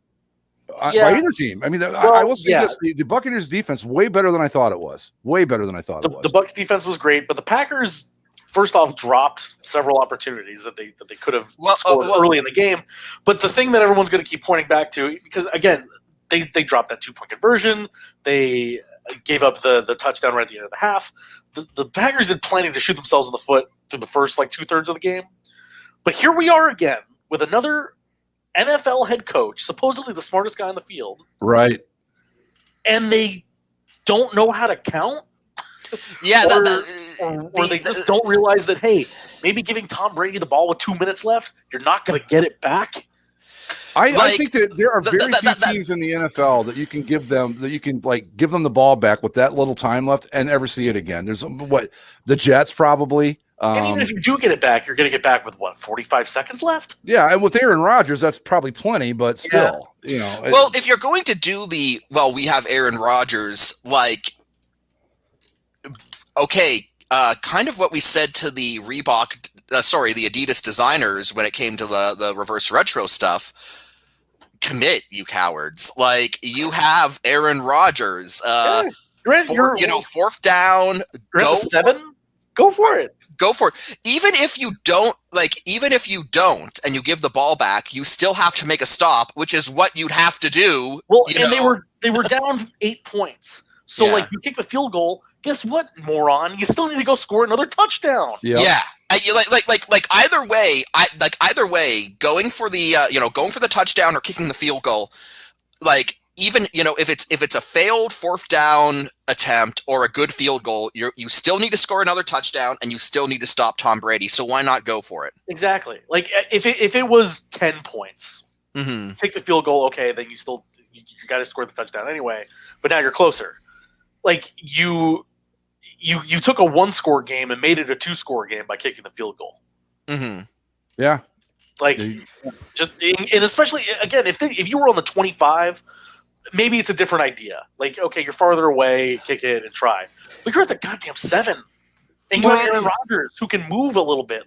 by either team. I mean, I will say this: the Buccaneers' defense way better than I thought it was. Way better than I thought it was. The Bucs' defense was great, but the Packers, first off, dropped several opportunities that they could have scored early in the game. But the thing that everyone's going to keep pointing back to, because again, they dropped that 2-point conversion, they gave up the touchdown right at the end of the half. The Packers did plenty to shoot themselves in the foot through the first 2/3 of the game. But here we are again with another NFL head coach, supposedly the smartest guy on the field. Right. And they don't know how to count. Yeah. Or they just don't realize that, hey, maybe giving Tom Brady the ball with 2 minutes left, you're not going to get it back. I think that there are very few teams in the NFL that you can give them the ball back with that little time left and ever see it again. There's the Jets probably. And even if you do get it back, you're going to get back with 45 seconds left? Yeah, and with Aaron Rodgers, that's probably plenty, but still, Well, if you're going to do we have Aaron Rodgers, kind of what we said to the the Adidas designers when it came to the reverse retro stuff. Commit, you cowards! You have Aaron Rodgers. Fourth down. Go 7. Go for it. Go for it. Even if you don't, and you give the ball back, you still have to make a stop, which is what you'd have to do. Well, they were down 8 points. So you kick the field goal. Guess what, moron? You still need to go score another touchdown. Yep. Yeah. Either way, going for the touchdown or kicking the field goal, even if it's a failed fourth down attempt or a good field goal, you still need to score another touchdown and you still need to stop Tom Brady. So why not go for it? Exactly. If it was 10 points, take the field goal. Okay, then you got to score the touchdown anyway. But now you're closer. You took a 1-score game and made it a 2-score game by kicking the field goal. Mm-hmm. Yeah. And especially again, if you were on the 25, maybe it's a different idea. Okay, you're farther away, kick it and try. But you're at the goddamn 7, and you have Aaron Rodgers who can move a little bit.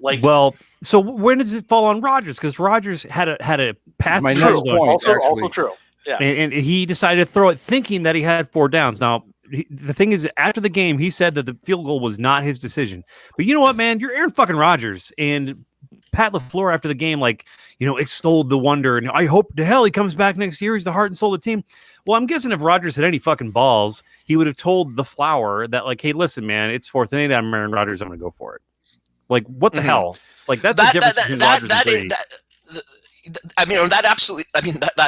So when does it fall on Rodgers? Because Rodgers had a pass. My next point, also true. Yeah, and he decided to throw it, thinking that he had 4 downs. Now, the thing is, after the game, he said that the field goal was not his decision. But you know what, man? You're Aaron fucking Rodgers, and Pat LaFleur after the game, like, extolled the wonder, and I hope to hell he comes back next year. He's the heart and soul of the team. Well, I'm guessing if Rodgers had any fucking balls, he would have told the Flower that, like, hey, listen, man, it's 4th inning. I'm Aaron Rodgers. I'm going to go for it. Like, what the hell? Like, that's the difference between Rodgers and Brady.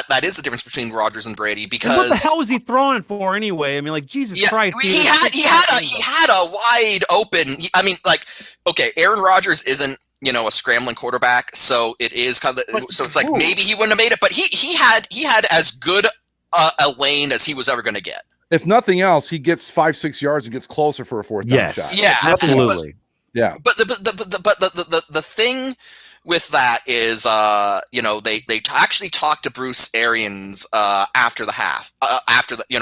That is the difference between Rodgers and Brady, because and what the hell was he throwing it for anyway? I mean, like, Jesus Christ. He had a wide open. Aaron Rodgers isn't, a scrambling quarterback, so it is kind of so it's like maybe he wouldn't have made it, but he had as good a lane as he was ever going to get. If nothing else, he gets 5-6 yards and gets closer for a 4th down shot. Yeah, absolutely. But the thing with that is, they actually talked to Bruce Arians after the half,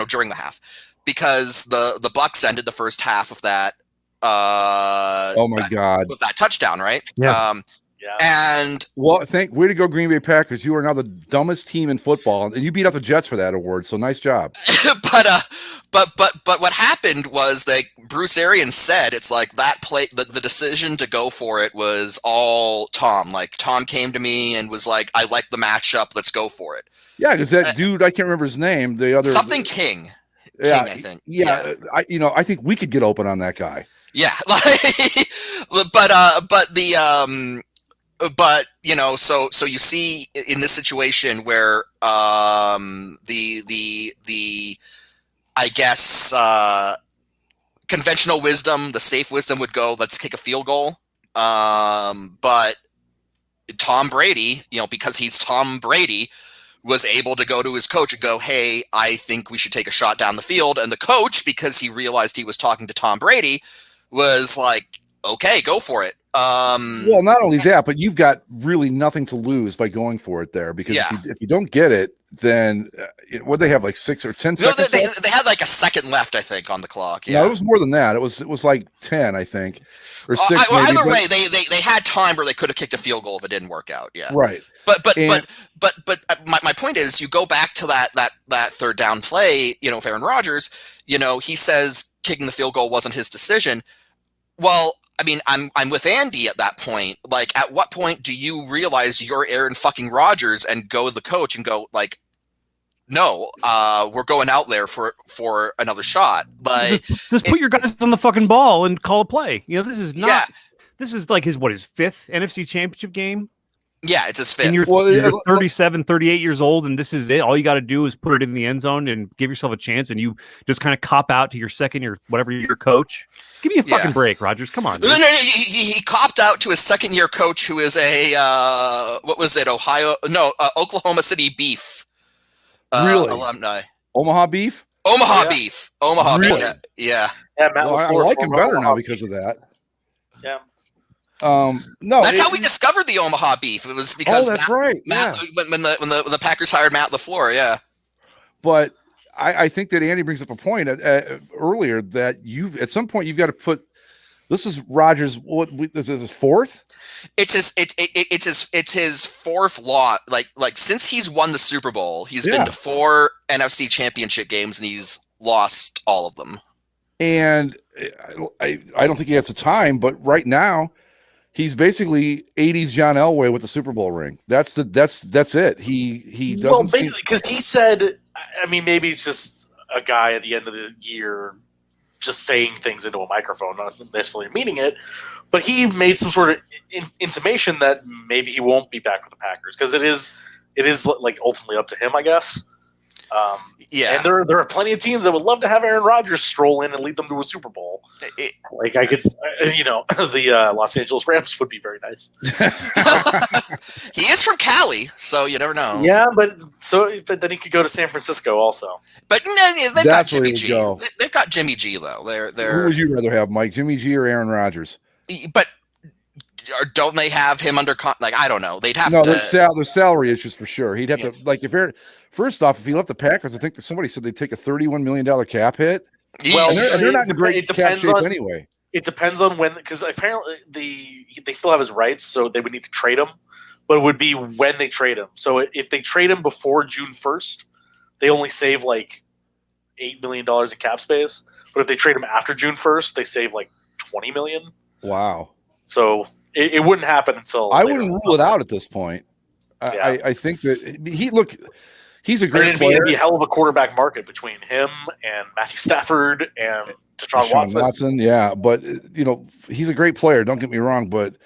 during the half, because the Bucks ended the first half of that. God! With that touchdown, right? Yeah. And way to go, Green Bay Packers! You are now the dumbest team in football, and you beat up the Jets for that award. So nice job. But what happened was that Bruce Arians said it's like that play, the decision to go for it was all Tom. Like, Tom came to me and was like, I like the matchup, let's go for it. Yeah, because that dude, I can't remember his name. The other King. Yeah, King, I think. Yeah. I think we could get open on that guy. Yeah, so you see in this situation where the I guess conventional wisdom, the safe wisdom would go, let's kick a field goal. But Tom Brady, because he's Tom Brady, was able to go to his coach and go, hey, I think we should take a shot down the field. And the coach, because he realized he was talking to Tom Brady, was like, okay, go for it. Well, not only that, but you've got really nothing to lose by going for it there, because if you don't get it, then what they have, like 6 or 10 seconds? They had like a second left, I think, on the clock. Yeah, it was more than that. It was like 10, I think, or 6. Either way, they had time where they could have kicked a field goal if it didn't work out. Yeah, right. But my point is, you go back to that third down play. With Aaron Rodgers, he says kicking the field goal wasn't his decision. Well, I mean, I'm with Andy at that point. Like, at what point do you realize you're Aaron fucking Rodgers and go to the coach and go, like, no, we're going out there for another shot? Like, just put your guys on the fucking ball and call a play. This is not. Yeah. This is like his 5th NFC Championship game. Yeah, it's his 5th. And you're 37, 38 years old, and this is it. All you got to do is put it in the end zone and give yourself a chance, and you just kind of cop out to your second year, whatever your coach. Give me a fucking break, Rodgers. Come on. No, he copped out to his second-year coach, who is a Oklahoma City Beef alumni. Omaha Beef? Beef. Omaha really? Beef. Yeah. Matt I like him better now because of that. Yeah. No, that's how we discovered the Omaha Beef. It was because that's right. Matt, when the Packers hired Matt LaFleur, yeah. But I think that Andy brings up a point earlier that at some point you've got to put. This is Rodgers. This is his 4th. It's his 4th lot. Like since he's won the Super Bowl, he's been to 4 NFC Championship games and he's lost all of them. And I don't think he has the time, but right now. He's basically 80s John Elway with the Super Bowl ring. That's it. He doesn't. Well, basically, because he said, I mean, maybe it's just a guy at the end of the year just saying things into a microphone, not necessarily meaning it, but he made some sort of intimation that maybe he won't be back with the Packers, because it is like ultimately up to him, I guess. And there are plenty of teams that would love to have Aaron Rodgers stroll in and lead them to a Super Bowl. The Los Angeles Rams would be very nice. He is from Cali, so you never know. Yeah, but then he could go to San Francisco also. But they've got Jimmy G. They've got Jimmy G though. Who would you rather have, Mike? Jimmy G or Aaron Rodgers? But don't they have him under I don't know. They'd have there's salary issues for sure. He'd have to first off, if he left the Packers, I think that somebody said they'd take a $31 million cap hit. Well, they're not in a great cap shape anyway. It depends on when, because apparently they still have his rights, so they would need to trade him. But it would be when they trade him. So if they trade him before June 1st, they only save like $8 million in cap space. But if they trade him after June 1st, they save like $20 million. Wow. So it wouldn't happen until I wouldn't rule it out at this point. I think that he's a great player. It'd be a hell of a quarterback market between him and Matthew Stafford and Deshaun Watson. Yeah, but he's a great player. Don't get me wrong, but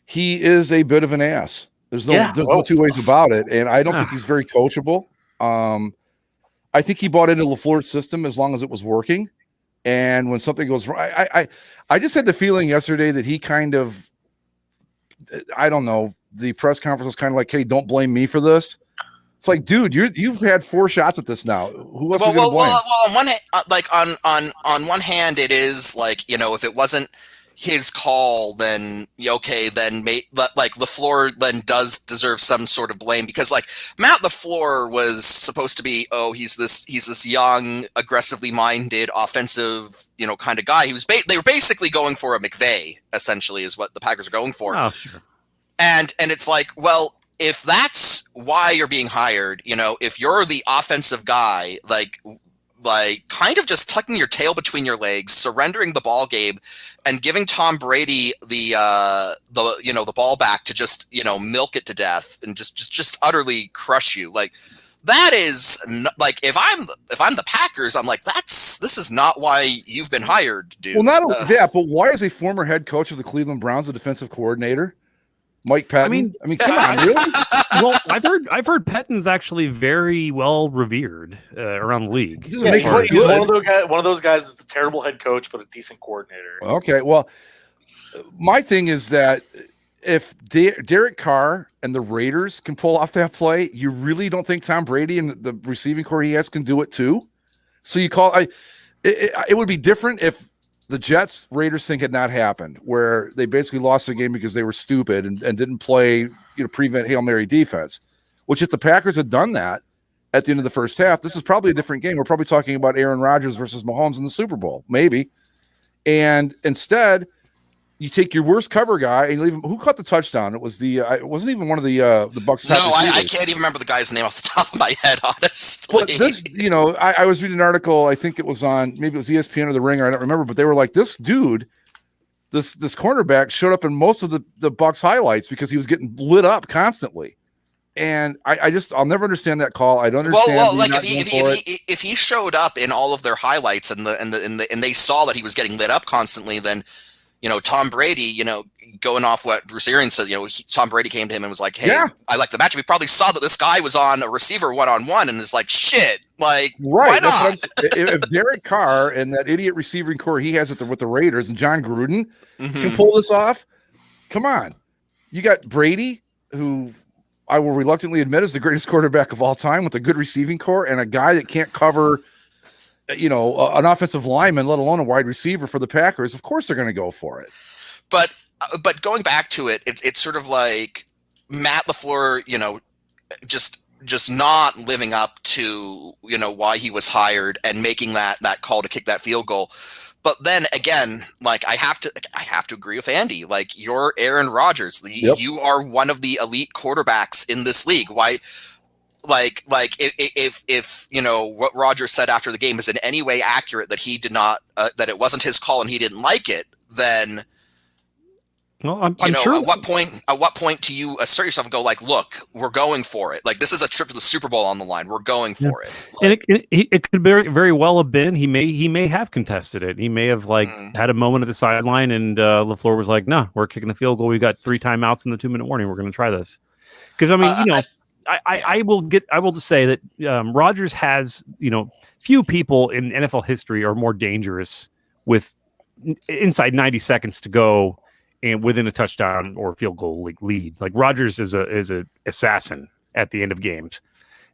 he is a bit of an ass. There's no two ways about it, and I don't think he's very coachable. I think he bought into LaFleur's system as long as it was working, and when something goes wrong, I just had the feeling yesterday that he kind of, I don't know, the press conference was kind of like, "Hey, don't blame me for this." It's like, dude, you've had 4 shots at this now. Who else are you going to blame? Well, on one hand, it is like, if it wasn't his call, then okay, then LaFleur then does deserve some sort of blame, because like Matt LaFleur was supposed to be, he's this young, aggressively minded, offensive, kind of guy. They were basically going for a McVay, essentially, is what the Packers are going for. Oh, sure. And it's like, well, if that's why you're being hired, if you're the offensive guy, like kind of just tucking your tail between your legs, surrendering the ball game, and giving Tom Brady the ball back to just milk it to death and just utterly crush you, like that is like, if I'm the Packers, I'm like, this is not why you've been hired, dude. Well, not only that, but why is a former head coach of the Cleveland Browns a defensive coordinator? Mike Pettin. I mean, come on, really? Well, I've heard Pettin's actually very well revered around the league. He's one of those guys that's a terrible head coach but a decent coordinator. Okay, well, my thing is that if Derek Carr and the Raiders can pull off that play, you really don't think Tom Brady and the receiving core he has can do it too? So you call it would be different if the Jets-Raiders thing had not happened, where they basically lost the game because they were stupid and didn't play, prevent Hail Mary defense, which if the Packers had done that at the end of the first half, this is probably a different game. We're probably talking about Aaron Rodgers versus Mahomes in the Super Bowl, maybe. And instead, you take your worst cover guy and you leave him. Who caught the touchdown? It was it wasn't even one of the Bucs. No, I can't even remember the guy's name off the top of my head, honestly. But this, I was reading an article. I think it was on, maybe it was ESPN or The Ringer. I don't remember, but they were like, this dude, this cornerback showed up in most of the Bucs highlights because he was getting lit up constantly. And I'll never understand that call. I don't understand. Well, like if he showed up in all of their highlights and they saw that he was getting lit up constantly, then Tom Brady, going off what Bruce Arians said, Tom Brady came to him and was like, "Hey, I like the matchup." He probably saw that this guy was on a receiver 1-on-1 and is like, "Shit, like, right?" Why not? If Derek Carr and that idiot receiving core he has with the Raiders and John Gruden can pull this off, come on. You got Brady, who I will reluctantly admit is the greatest quarterback of all time, with a good receiving core, and a guy that can't cover, an offensive lineman, let alone a wide receiver for the Packers. Of course they're going to go for it. But going back to it, it's sort of like Matt LaFleur, just not living up to, why he was hired and making that call to kick that field goal. But then again, like I have to agree with Andy. Like, you're Aaron Rodgers. Yep. You are one of the elite quarterbacks in this league. Why? Like if what Rodgers said after the game is in any way accurate, that he did not that it wasn't his call and he didn't like it, then well, I'm sure. At what point do you assert yourself and go like, look, we're going for it. Like, this is a trip to the Super Bowl on the line. We're going for it. Like, and it could very, very well have been. He may have contested it. He may have had a moment at the sideline, and LaFleur was like, "No, we're kicking the field goal. We got 3 timeouts in the 2-minute warning. We're going to try this." Because I mean, I will just say that Rodgers has, few people in NFL history are more dangerous with inside 90 seconds to go and within a touchdown or field goal lead. Like, Rodgers is a assassin at the end of games.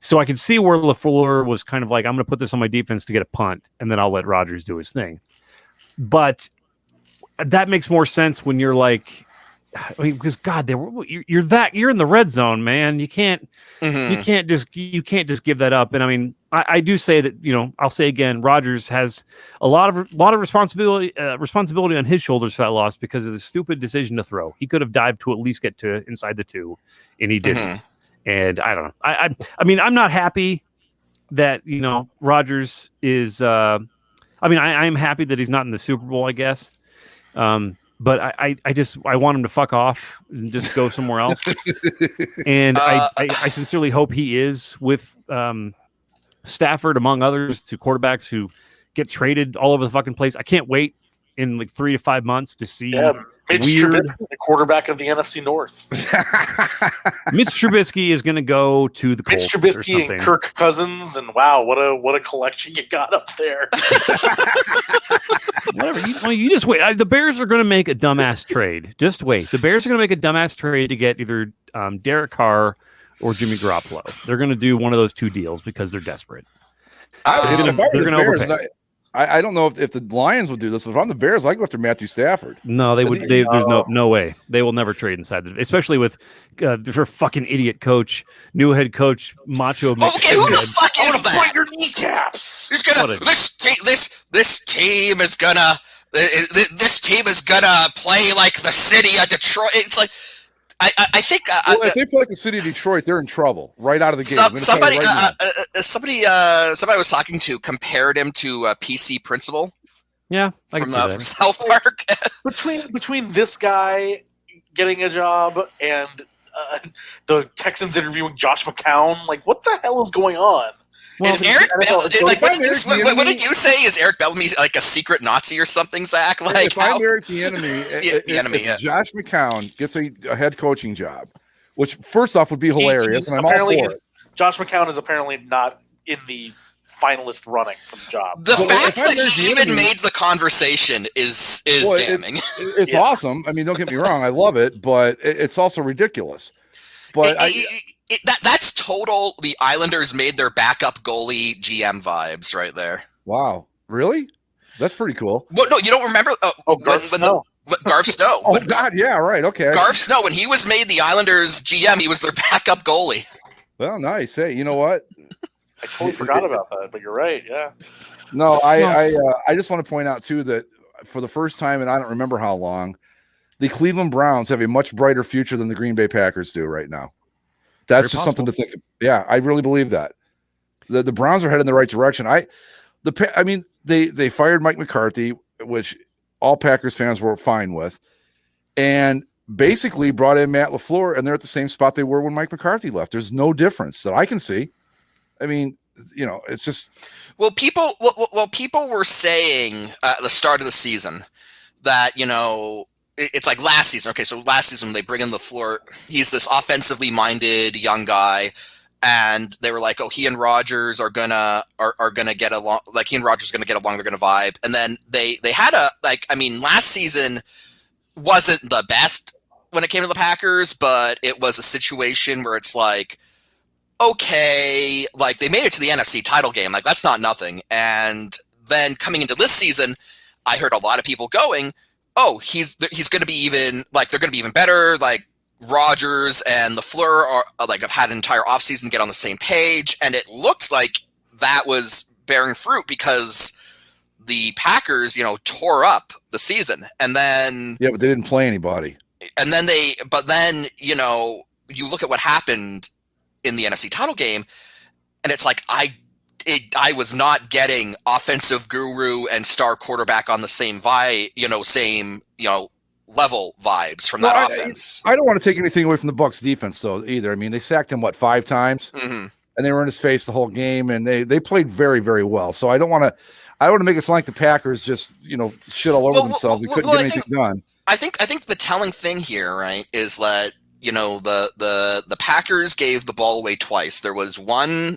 So I can see where LaFleur was kind of like, I'm going to put this on my defense to get a punt, and then I'll let Rodgers do his thing. But that makes more sense when you're like, because God, you're in the red zone, man. You can't just give that up. And I mean, I do say that, I'll say again, Rodgers has a lot of responsibility on his shoulders for that loss because of the stupid decision to throw. He could have dived to at least get to inside the 2, and he didn't. And I don't know. I mean, I'm not happy that Rodgers is. I am happy that he's not in the Super Bowl, I guess. but I want him to fuck off and just go somewhere else. And I sincerely hope he is with Stafford, among others, to quarterbacks who get traded all over the fucking place. I can't wait in like 3 to 5 months to see Mitch Trubisky, the quarterback of the NFC North. Mitch Trubisky is going to go to the Colts. Mitch Trubisky and Kirk Cousins, and wow, what a collection you got up there. Whatever. You just wait. The Bears are going to make a dumbass trade. Just wait. The Bears are going to make a dumbass trade to get either Derek Carr or Jimmy Garoppolo. They're going to do one of those two deals because they're desperate. They're going to overpay. I don't know if the Lions would do this. If I'm the Bears, I go after Matthew Stafford. No, they would. There's no way they will never trade inside especially with their fucking idiot coach, new head coach, Macho. Okay, who the fuck is that? Point your kneecaps. This team is gonna play like the city of Detroit. It's like. I think if they play like the city of Detroit, they're in trouble right out of the gate. Somebody I was talking to compared him to PC Principal. Yeah, from South Park. between this guy getting a job and the Texans interviewing Josh McCown, like what the hell is going on? Well, is Eric what did you say? Is Eric Bellamy like a secret Nazi or something, Zach? Like, if I'm Eric Bieniemy, Josh McCown gets a head coaching job, which first off would be hilarious, and I'm all for it. Josh McCown is apparently not in the finalist running for the job. The fact that he even made the conversation is damning. It's awesome. I mean, don't get me wrong, I love it, but it's also ridiculous. But that's total. The Islanders made their backup goalie GM vibes right there. Wow, really? That's pretty cool. Well, no, you don't remember? Garth Snow. Garth Snow. Oh God, yeah, right. Okay. Garth Snow, when he was made the Islanders GM, he was their backup goalie. Well, nice. Hey, you know what? I totally forgot about that, but you're right. Yeah. No, I just want to point out too that for the first time, and I don't remember how long, the Cleveland Browns have a much brighter future than the Green Bay Packers do right now. That's just something to think of. Yeah, I really believe that. The Browns are headed in the right direction. They fired Mike McCarthy, which all Packers fans were fine with, and basically brought in Matt LaFleur, and they're at the same spot they were when Mike McCarthy left. There's no difference that I can see. I mean, it's just people were saying at the start of the season that it's like last season. Okay, so last season they bring in LaFleur. He's this offensively minded young guy, and they were like, "Oh, he and Rodgers are gonna get along. Like he and Rodgers are gonna get along. They're gonna vibe." And then they had last season wasn't the best when it came to the Packers, but it was a situation where it's like, okay, like they made it to the NFC title game. Like that's not nothing. And then coming into this season, I heard a lot of people going, oh, he's going to be even like they're going to be even better. Like Rodgers and LaFleur are like have had an entire offseason get on the same page, and it looked like that was bearing fruit because the Packers, tore up the season, and then but they didn't play anybody. And then you look at what happened in the NFC title game, and it's like I was not getting offensive guru and star quarterback on the same level vibes from that offense. I don't want to take anything away from the Bucs defense though either. I mean, they sacked him 5 times, and they were in his face the whole game, and they played very, very well. So I don't want to make it sound like the Packers just shit all over themselves and couldn't get anything done. I think the telling thing here, right, is that the Packers gave the ball away twice. There was one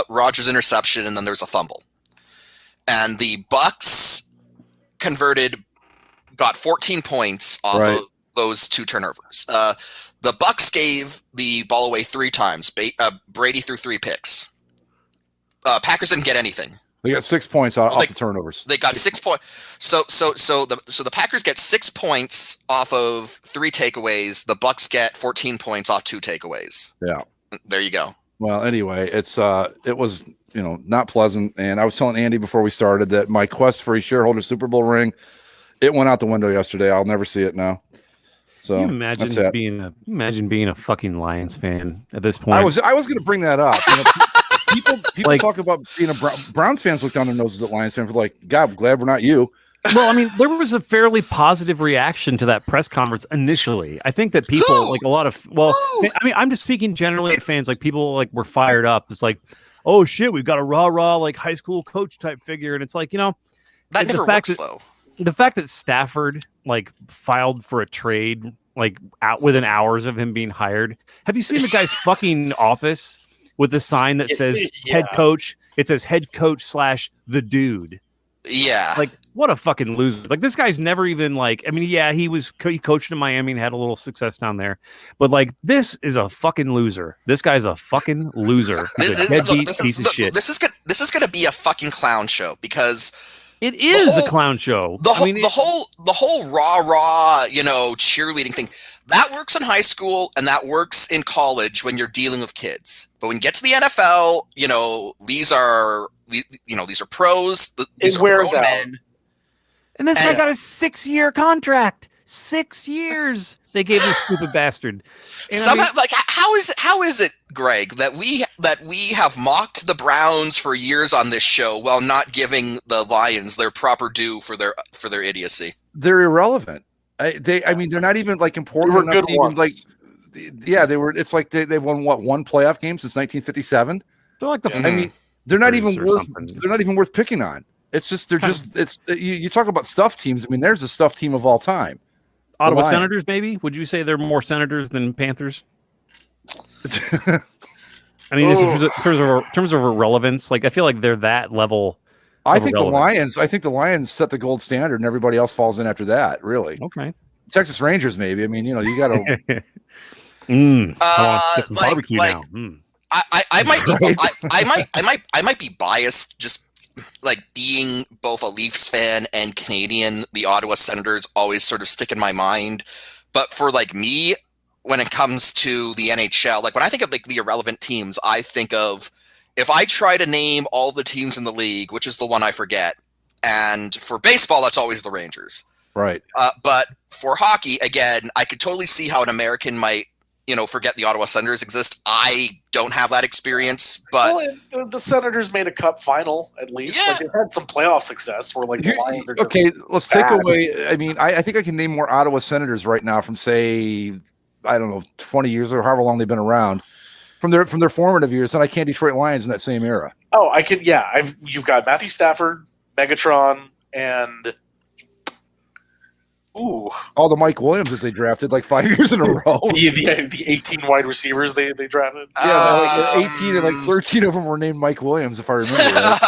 Rodgers interception, and then there was a fumble. And the Bucs got 14 points off of those 2 turnovers. The Bucs gave the ball away 3 times. Brady threw 3 picks. Packers didn't get anything. They got 6 points off the turnovers. They got 6 points. So the Packers get 6 points off of 3 takeaways. The Bucs get 14 points off 2 takeaways. Yeah, there you go. Well, anyway, it was not pleasant. And I was telling Andy before we started that my quest for a shareholder Super Bowl ring, it went out the window yesterday. I'll never see it now. So can you imagine being a fucking Lions fan at this point. I was going to bring that up. People talk about being a Browns fans look down their noses at Lions fans for like, God, I'm glad we're not you. Well, I mean, there was a fairly positive reaction to that press conference initially. I think that people, like a lot of, I mean, I'm just speaking generally at fans, like people like were fired up. It's like, oh shit, we've got a rah-rah like high school coach type figure. And it's like, that never works though. The fact that Stafford like filed for a trade like out within hours of him being hired. Have you seen the guy's fucking office with the sign that says head coach? It says head coach / the dude. Yeah. Like, what a fucking loser. Like, this guy's never even like, I mean, yeah, he coached in Miami and had a little success down there. But like, this is a fucking loser. This guy's a fucking loser. He's a deadbeat piece of shit. This is gonna be a fucking clown show because it is a clown show. The whole rah cheerleading thing that works in high school and that works in college when you're dealing with kids. But when you get to the NFL, these are pros. These are grown men. And this guy got a 6-year contract. 6 years. They gave this stupid bastard. Somehow, how is it, Greg, that we have mocked the Browns for years on this show while not giving the Lions their proper due for their idiocy? They're irrelevant. I mean, they're not even like important enough to even like. Yeah, they were. It's like they won one playoff game since 1957. They're like the. I mean, they're not even worth. They're not even worth picking on. It's just they're just. It's you talk about stuff teams. I mean, there's a stuff team of all time. Ottawa Senators, maybe? Would you say they're more Senators than Panthers? I mean, in terms of irrelevance, like I feel like they're that level. I think the Lions set the gold standard, and everybody else falls in after that. Really? Okay. Texas Rangers, maybe. I mean, you got to. I want some barbecue now. I might be biased, just like being both a Leafs fan and Canadian. The Ottawa Senators always sort of stick in my mind, but for like me, when it comes to the NHL, like when I think of like the irrelevant teams, I think of. If I try to name all the teams in the league, which is the one I forget, and for baseball, that's always the Rangers. Right. But for hockey, again, I could totally see how an American might, forget the Ottawa Senators exist. I don't have that experience, but the Senators made a Cup final at least. Yeah. Like they had some playoff success. Where like the Lions are okay, let's take away. I mean, I think I can name more Ottawa Senators right now from say, I don't know, 20 years or however long they've been around. From their formative years, and I can't Detroit Lions in that same era. Oh, I can. Yeah, you've got Matthew Stafford, Megatron, and all the Mike Williams they drafted like 5 years in a row. the 18 wide receivers they drafted. Yeah, like 18 and like 13 of them were named Mike Williams, if I remember. Right.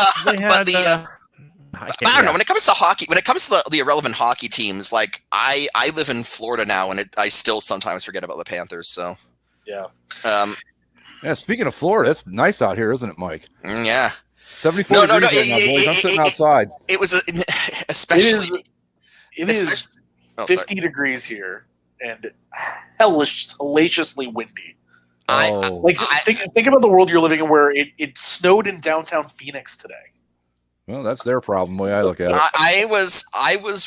I don't know. When it comes to hockey, when it comes to the irrelevant hockey teams, like I live in Florida now, and I still sometimes forget about the Panthers. So yeah. Yeah, speaking of Florida, it's nice out here, isn't it, Mike? Yeah. 74 degrees right now, boys. I'm sitting outside. It was especially. It is 50 degrees here and hellaciously windy. Think about the world you're living in where it snowed in downtown Phoenix today. Well, that's their problem. The way I look at it. I was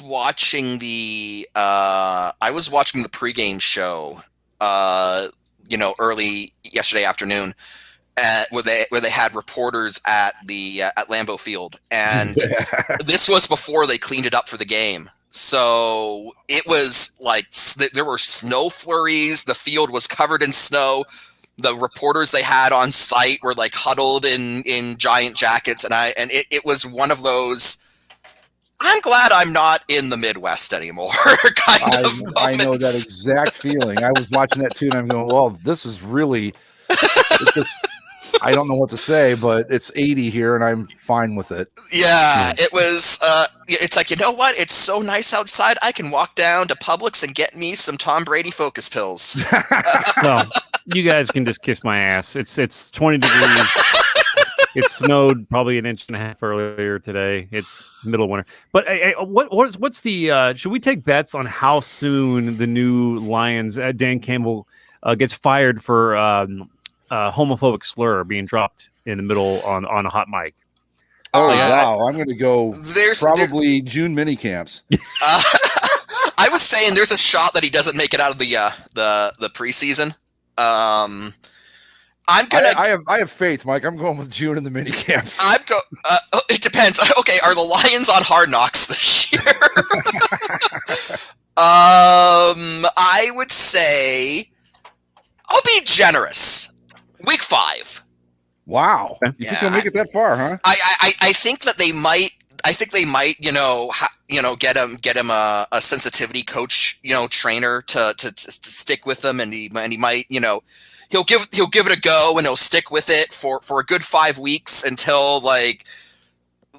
watching the pregame show. Early yesterday afternoon, where they had reporters at Lambeau Field, and this was before they cleaned it up for the game. So it was like there were snow flurries. The field was covered in snow. The reporters they had on site were like huddled in giant jackets, and it was one of those. I'm glad I'm not in the Midwest anymore. I know that exact feeling. I was watching that too, and I'm going, well, this is really. I don't know what to say, but it's 80 here, and I'm fine with it. Yeah, it was. It's like, you know what? It's so nice outside. I can walk down to Publix and get me some Tom Brady Focus pills. Well, you guys can just kiss my ass. It's 20 degrees. It snowed probably an inch and a half earlier today. It's middle of winter. But what's the? Should we take bets on how soon the new Lions Dan Campbell gets fired for homophobic slur being dropped in the middle on a hot mic? Oh wow! I'm going to go probably June mini camps. I was saying there's a shot that he doesn't make it out of the preseason. I'm gonna. I have faith, Mike. I'm going with June in the mini camps. It depends. Okay, are the Lions on Hard Knocks this year? I would say I'll be generous. Week 5. Wow, you think they'll make it that far, huh? I think that they might. I think they might, get him a sensitivity coach, trainer to stick with them, and he might, he'll give it a go, and he'll stick with it for a good 5 weeks until like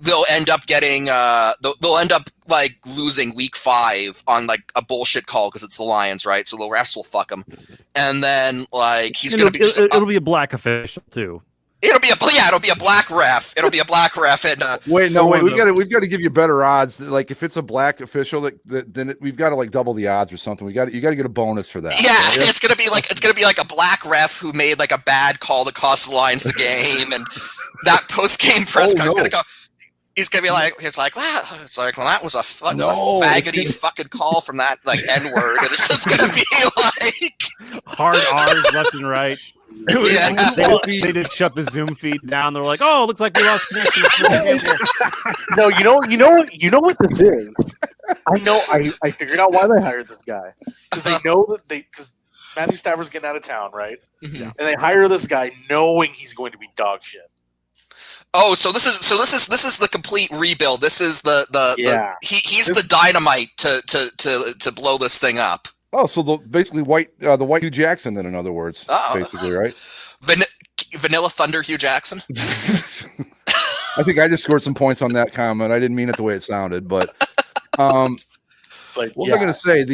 they'll end up getting they'll end up like losing week 5 on like a bullshit call because it's the Lions, right? So the refs will fuck him, and then like it'll be a black official too. It'll be a black ref. It'll be a black ref. And wait, we've got to give you better odds. Like if it's a black official, then we've got to like double the odds or something. You got to get a bonus for that. Yeah, right? It's gonna be like a black ref who made like a bad call that cost the Lions the game, and that post game press conference gonna go. He's gonna be like, that was a faggoty fucking call from that like N word, and it's just gonna be like hard R's left and right. Yeah. They just shut the Zoom feed down. They're like, "Oh, looks like we lost connection." No, you know what this is. I figured out why they hired this guy because they know that because Matthew Stafford's getting out of town, right? Mm-hmm. And they hire this guy knowing he's going to be dog shit. Oh, so this is the complete rebuild. This is he's the dynamite to blow this thing up. Oh, so basically the white Hugh Jackson, then in other words, basically, right? Vanilla Thunder Hugh Jackson. I think I just scored some points on that comment. I didn't mean it the way it sounded, but what was I going to say?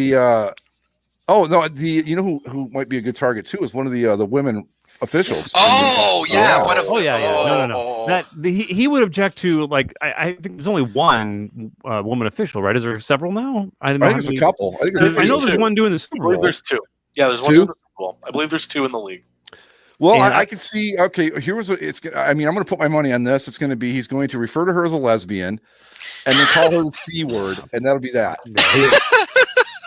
Who might be a good target too is one of the women officials. Oh yeah, no. That he would object to like I think there's only one woman official, right? Is there several now? I think there's a couple. I know there's one doing the Super Bowl. I believe there's 2. Yeah, there's one doing the Super Bowl. I believe there's 2 in the league. Well, I can see. Okay, here's what it's. I mean, I'm going to put my money on this. It's going to be he's going to refer to her as a lesbian, and then call her the C word, and that'll be that.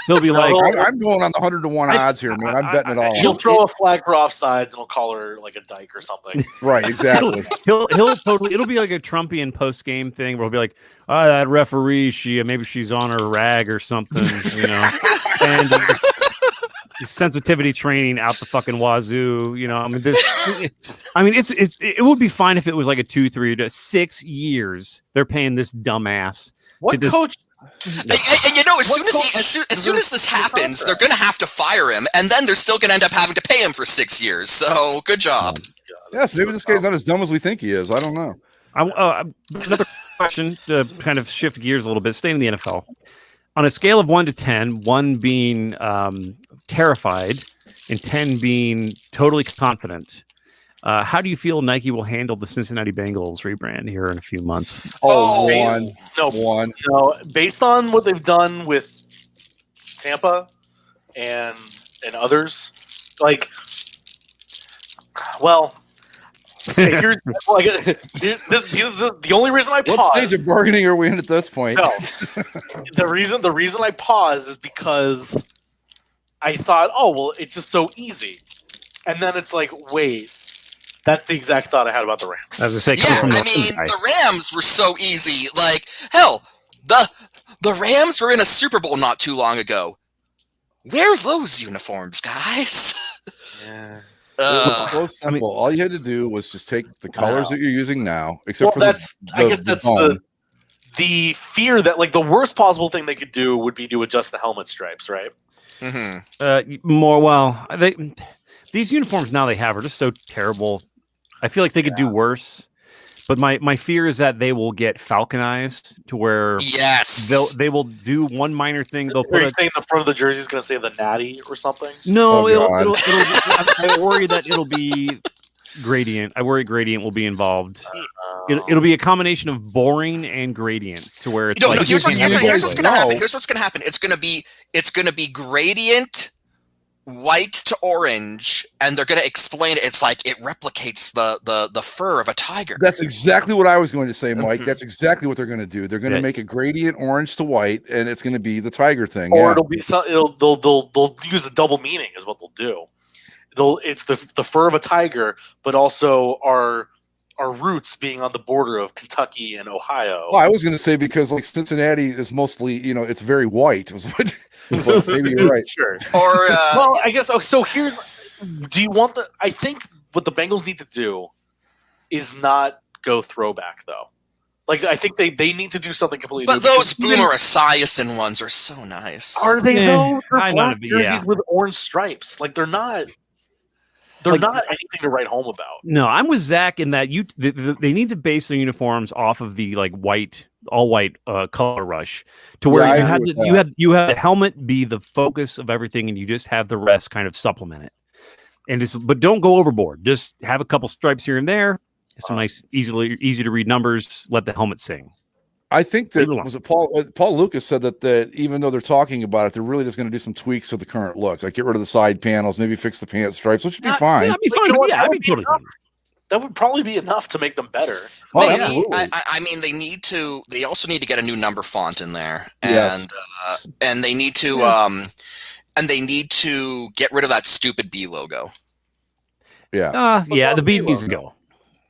He'll be like, I'm going on the 100-to-1 odds here, man. I'm betting it all. He'll throw a flag for offsides, and he'll call her like a dyke or something. Right, exactly. he'll totally. It'll be like a Trumpian post game thing where he'll be like, that referee, maybe she's on her rag or something, and sensitivity training out the fucking wazoo. It would be fine if it was like a 2, 3 to 6 years. They're paying this dumbass. What coach? And as soon as this happens, they're going to have to fire him, and then they're still going to end up having to pay him for 6 years. So good job. Yes, maybe this guy's not as dumb as we think he is. I don't know. Another question to kind of shift gears a little bit. Staying in the NFL, on a scale of 1 to 10, 1 being terrified and 10 being totally confident. How do you feel Nike will handle the Cincinnati Bengals rebrand here in a few months? One. No, based on what they've done with Tampa and others, like, well, here's the only reason I pause. What stage of bargaining are we in at this point? No, the reason I pause is because I thought, it's just so easy, and then it's like, wait. That's the exact thought I had about the Rams. As I say, the Rams were so easy. Like, hell, the Rams were in a Super Bowl not too long ago. Wear those uniforms, guys. Yeah. It was so simple. All you had to do was just take the colors that you're using now, except for I guess that's the fear that like the worst possible thing they could do would be to adjust the helmet stripes, right? Mm-hmm. These uniforms now they have are just so terrible. I feel like they could do worse, but my fear is that they will get falconized to where they will do one minor thing. They'll put saying the front of the jersey is going to say the Natty or something. No, I worry that it'll be gradient. I worry gradient will be involved. It'll be a combination of boring and gradient to where it's here's what's going to happen. Here's what's going to happen. It's going to be gradient. White to orange, and they're going to explain it. It's like it replicates the fur of a tiger. That's exactly what I was going to say, Mike. That's exactly what they're going to do. They're going to make a gradient orange to white, and it's going to be the tiger thing. Or it'll be they'll use a double meaning is what they'll do. it's the fur of a tiger, but also our roots being on the border of Kentucky and Ohio. Well, I was going to say because like Cincinnati is mostly, it's very white. But maybe you're right. Sure. Or well, I guess so. Do you want I think what the Bengals need to do is not go throwback though. Like I think they need to do something completely. But those Boomer Esiason ones are so nice. Are they though? They're I'm black not jerseys with orange stripes. Like they're not. They're not anything to write home about. No, I'm with Zach in that they need to base their uniforms off of the like all white color rush to where you had the helmet be the focus of everything, and you just have the rest kind of supplement it. But don't go overboard. Just have a couple stripes here and there. Some nice, easy to read numbers. Let the helmet sing. I think that was it. Paul Lucas said that even though they're talking about it, they're really just going to do some tweaks to the current look, like get rid of the side panels, maybe fix the pant stripes, which would be fine. That'd be fine. I'd be totally fine. That would probably be enough to make them better. Oh, absolutely. I mean, they also need to get a new number font in there, and yes. And they need to get rid of that stupid B logo. Yeah. The B needs to go.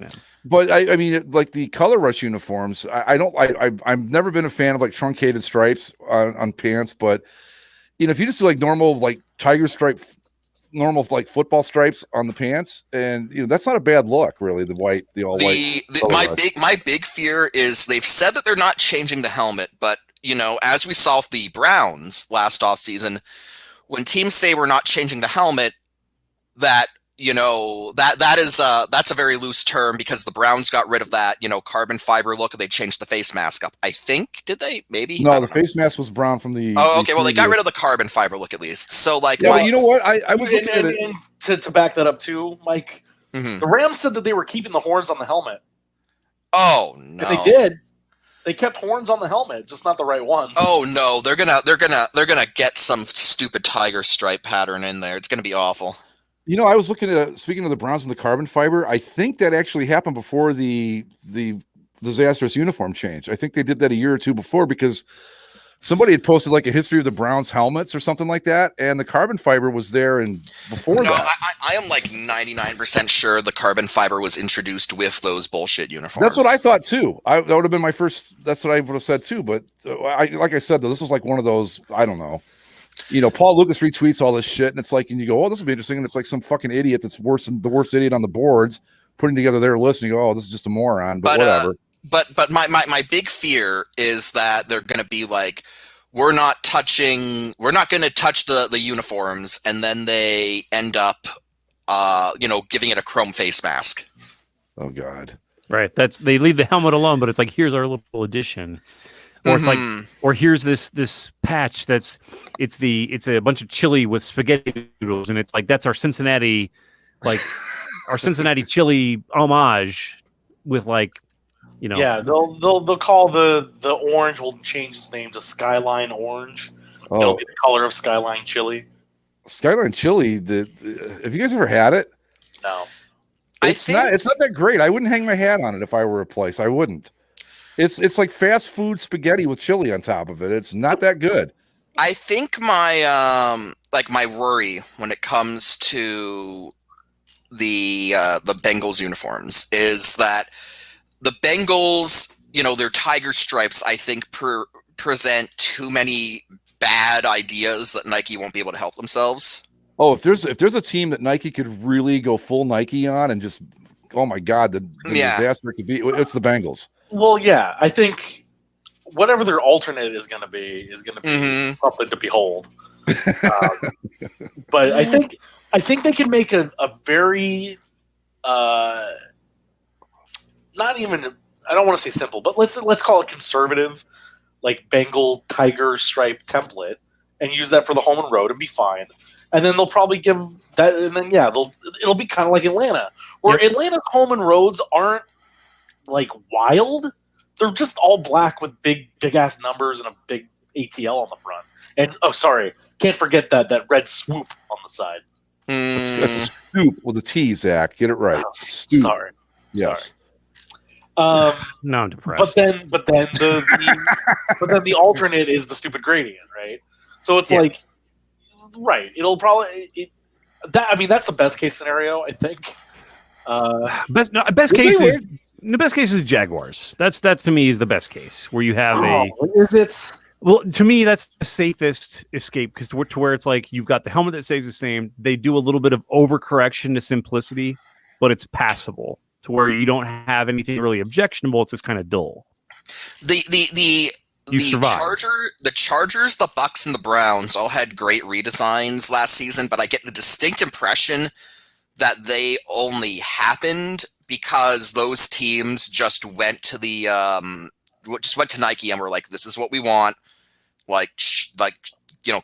Yeah. But I mean, like the color rush uniforms, I've never been a fan of like truncated stripes on pants, but if you just do like normal like tiger stripe, normal like football stripes on the pants, and that's not a bad look, really. My big fear is they've said that they're not changing the helmet, but as we saw with the Browns last offseason, when teams say we're not changing the helmet, that's a very loose term because the Browns got rid of that, carbon fiber look and they changed the face mask up. I think, did they? Maybe? No, the face mask was brown from the. Oh, okay. Well, they got rid of the carbon fiber look at least. So, like, you know what? I was looking at it. And to back that up too, Mike, the Rams said that they were keeping the horns on the helmet. Oh no, and they did. They kept horns on the helmet, just not the right ones. Oh no, they're gonna get some stupid tiger stripe pattern in there. It's gonna be awful. I was looking at speaking of the Browns and the carbon fiber. I think that actually happened before the disastrous uniform change. I think they did that a year or two before because somebody had posted like a history of the Browns helmets or something like that, and the carbon fiber was there and before that. I am like 99% sure the carbon fiber was introduced with those bullshit uniforms. That's what I thought too. That would have been my first. That's what I would have said too. But like I said, though, this was like one of those. I don't know. Paul Lucas retweets all this shit, and it's like, and you go, "Oh, this will be interesting," and it's like some fucking idiot that's worse than the worst idiot on the boards putting together their list, and you go, "Oh, this is just a moron." But whatever. But my big fear is that they're going to be like, we're not going to touch the uniforms, and then they end up, giving it a chrome face mask. Oh God! Right. They leave the helmet alone, but it's like, here's our little addition. Or it's like, or here's this patch it's a bunch of chili with spaghetti noodles, and it's like that's our Cincinnati chili homage with like, Yeah, they'll call the orange will change its name to Skyline Orange. Oh. It'll be the color of Skyline Chili. Skyline Chili. Have you guys ever had it? No. It's not that great. I wouldn't hang my hat on it if I were a place. I wouldn't. It's like fast food spaghetti with chili on top of it. It's not that good. I think my my worry when it comes to the Bengals uniforms is that the Bengals, their tiger stripes, I think present too many bad ideas that Nike won't be able to help themselves. Oh, if there's a team that Nike could really go full Nike on and just, oh my God, the disaster it could be, it's the Bengals. Well, yeah, I think whatever their alternate is going to be something to behold. But I think they can make a very not even, I don't want to say simple, but let's call it conservative, like Bengal tiger stripe template, and use that for the home and road and be fine. And then they'll probably give that, and then it'll be kind of like Atlanta, where Atlanta's home and roads aren't like wild. They're just all black with big ass numbers and a big ATL on the front. And can't forget that red swoop on the side. That's a scoop with a T, Zach. Get it right. Oh, sorry. Yes. Sorry. Now I'm depressed. But then the alternate is the stupid gradient, right? So it's like, right. It'll probably that's the best case scenario, I think. Best case is Jaguars. That's to me is the best case where you have is it? Well, to me, that's the safest escape because to where it's like you've got the helmet that stays the same. They do a little bit of overcorrection to simplicity, but it's passable to where you don't have anything really objectionable. It's just kind of dull. The Chargers, the Bucks, and the Browns all had great redesigns last season, but I get the distinct impression that they only happened because those teams just went to Nike and were like, "This is what we want."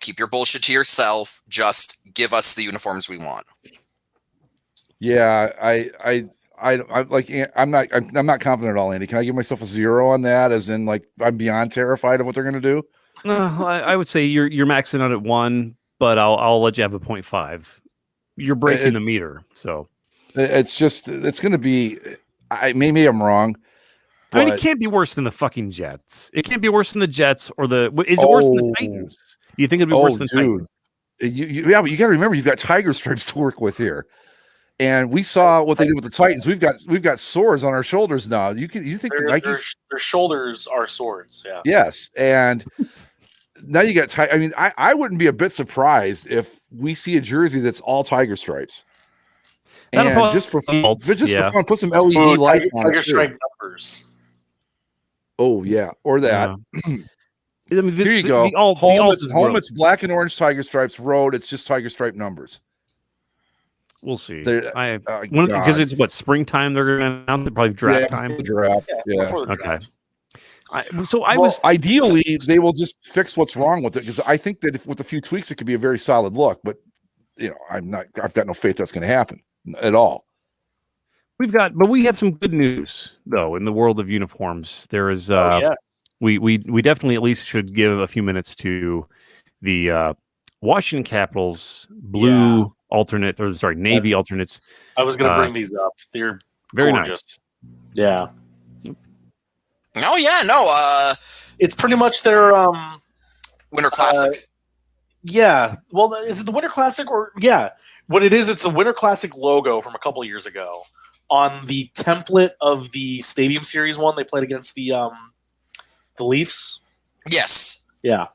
Keep your bullshit to yourself. Just give us the uniforms we want. Yeah, I'm not confident at all, Andy. Can I give myself a 0 on that? As in, like, I'm beyond terrified of what they're going to do. I would say you're maxing out at 1, but I'll let you have a 0.5. You're breaking the meter, so it's going to be. Maybe I'm wrong. I mean, it can't be worse than the fucking Jets. It can't be worse than the Jets or is it worse than the Titans? Do you think it'd be worse than Titans? But you got to remember you've got tiger stripes to work with here, and we saw what they did with the Titans. We've got swords on our shoulders now. You think their shoulders are swords? Yeah. Yes, and now you got I mean, I wouldn't be a bit surprised if we see a jersey that's all tiger stripes. And just for fun, put some LED lights on tiger stripe numbers. Oh yeah, or that. Yeah. I mean, here you go. Home, it's black and orange tiger stripes. Road, it's just tiger stripe numbers. We'll see. Because it's what springtime they're going to announce. Probably draft time. Draft. Yeah. Okay. Ideally, they will just fix what's wrong with it because I think that with a few tweaks, it could be a very solid look. But I've got no faith that's going to happen at all. We have some good news though in the world of uniforms. There is we definitely at least should give a few minutes to the Washington Capitals blue alternate navy alternates. I was going to bring these up. They're very gorgeous. Nice. Yeah. Oh yeah, no. It's pretty much their Winter Classic. Yeah. Well, is it the Winter Classic or what it is? It's the Winter Classic logo from a couple years ago on the template of the Stadium Series one they played against the Leafs. Yes. Yeah.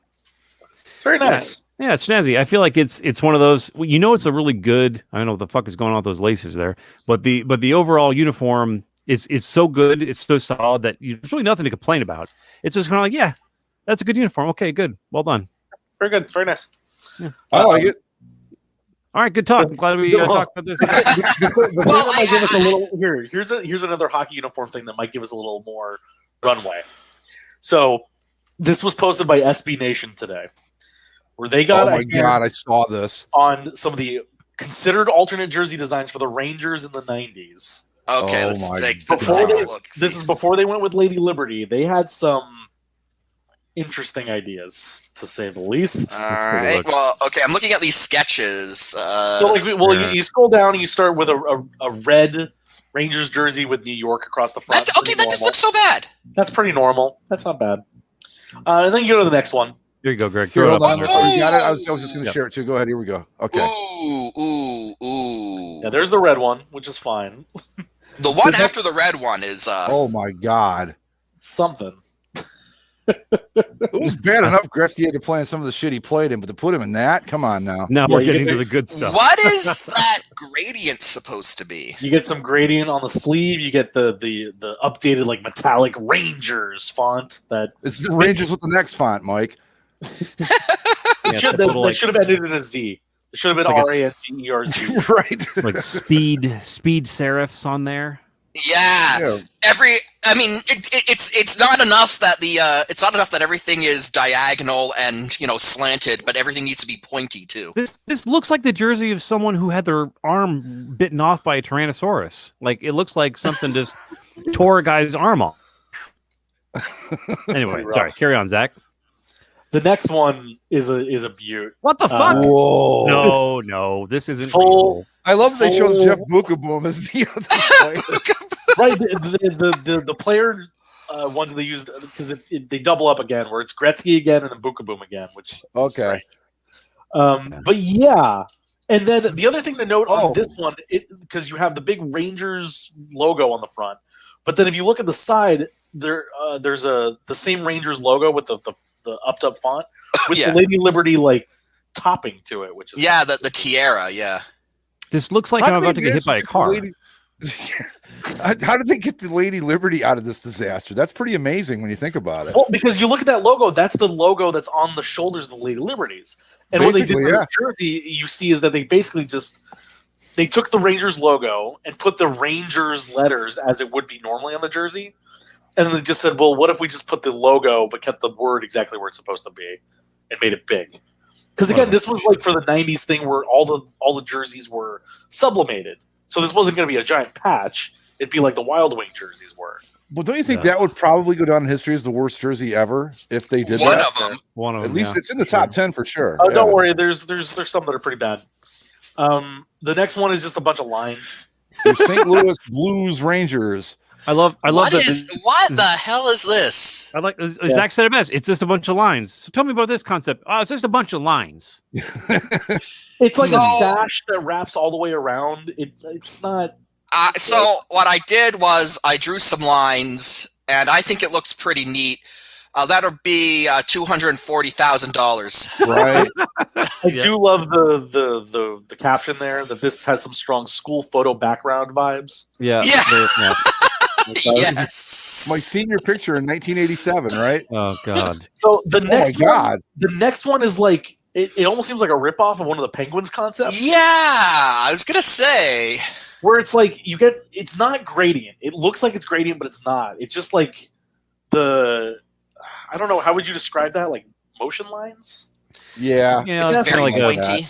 It's very nice. Yeah, it's snazzy. I feel like it's one of those. It's a really good. I don't know what the fuck is going on with those laces there, but the overall uniform is so good. It's so solid that there's really nothing to complain about. It's just kind of like, that's a good uniform. Okay, good, well done. Very good, very nice. Yeah. I like it. All right, good talk. I'm glad we talked about this. Give us a little here's another hockey uniform thing that might give us a little more runway. So this was posted by SB Nation today, where they got. Oh my god, I saw this on some of the considered alternate jersey designs for the Rangers in the 90s. Okay, let's take a look. This is before they went with Lady Liberty. They had some interesting ideas, to say the least. All right. Well, okay, I'm looking at these sketches. You scroll down and you start with a red Rangers jersey with New York across the front. That just looks so bad. That's pretty normal. That's not bad. And then you go to the next one. Here you go, Greg. Hold on. You got it. I was just going to share it too. Go ahead. Here we go. Okay. Ooh. Yeah, there's the red one, which is fine. The one after the red one is. Oh my god. Something. It was bad enough Gretzky had to play in some of the shit he played in, but to put him in that, come on now. Now we're getting to the good stuff. What is that gradient supposed to be? You get some gradient on the sleeve. You get the updated like metallic Rangers font. It's the Rangers with the next font, Mike. They should have ended in a Z. It should have been RANGERZ. Right. Like speed serifs on there. Yeah. It's not enough that everything is diagonal and slanted, but everything needs to be pointy too. This looks like the jersey of someone who had their arm bitten off by a Tyrannosaurus. Like it looks like something just tore a guy's arm off. Anyway, sorry. Carry on, Zach. The next one is a beaut. What the fuck? Whoa. No, this isn't full. I love that they show Jeff Bukaboom as the other player. Right, the player ones they used because they double up again, where it's Gretzky again and then Bukaboom again, which okay. But yeah, And then the other thing to note on this one, because you have the big Rangers logo on the front, but then if you look at the side, there's the same Rangers logo with the upped up font with the Lady Liberty like topping to it, which is the tiara. Yeah, this looks like I'm about to get hit by a car. How did they get the Lady Liberty out of this disaster? That's pretty amazing when you think about it. Well, because you look at that logo, that's the logo that's on the shoulders of the Lady Liberties. And what they did with this jersey, you see, is that they basically they took the Rangers logo and put the Rangers letters as it would be normally on the jersey. And then they just said, well, what if we just put the logo but kept the word exactly where it's supposed to be and made it big? Because again, this was like for the 90s thing where all the jerseys were sublimated. So this wasn't going to be a giant patch. It'd be like the Wild Wing jerseys were. Well, don't you think that would probably go down in history as the worst jersey ever if they did one that? One of them. At least it's in the top 10 for sure. Oh, don't worry. There's some that are pretty bad. The next one is just a bunch of lines. Your St. Louis Blues Rangers. I love what the hell is this? I like Zach said it best. It's just a bunch of lines. So tell me about this concept. Oh, it's just a bunch of lines. It's like a sash that wraps all the way around. It's not. So what I did was I drew some lines, and I think it looks pretty neat. That'll be $240,000. Right. I do love the caption there that this has some strong school photo background vibes. Yeah. Yes. My senior picture in 1987, right? Oh God. So the next one is like it almost seems like a ripoff of one of the Penguins concepts. Yeah, I was gonna say where it's like it's not gradient. It looks like it's gradient, but it's not. It's just like I don't know. How would you describe that? Like motion lines? Yeah, it's very pointy.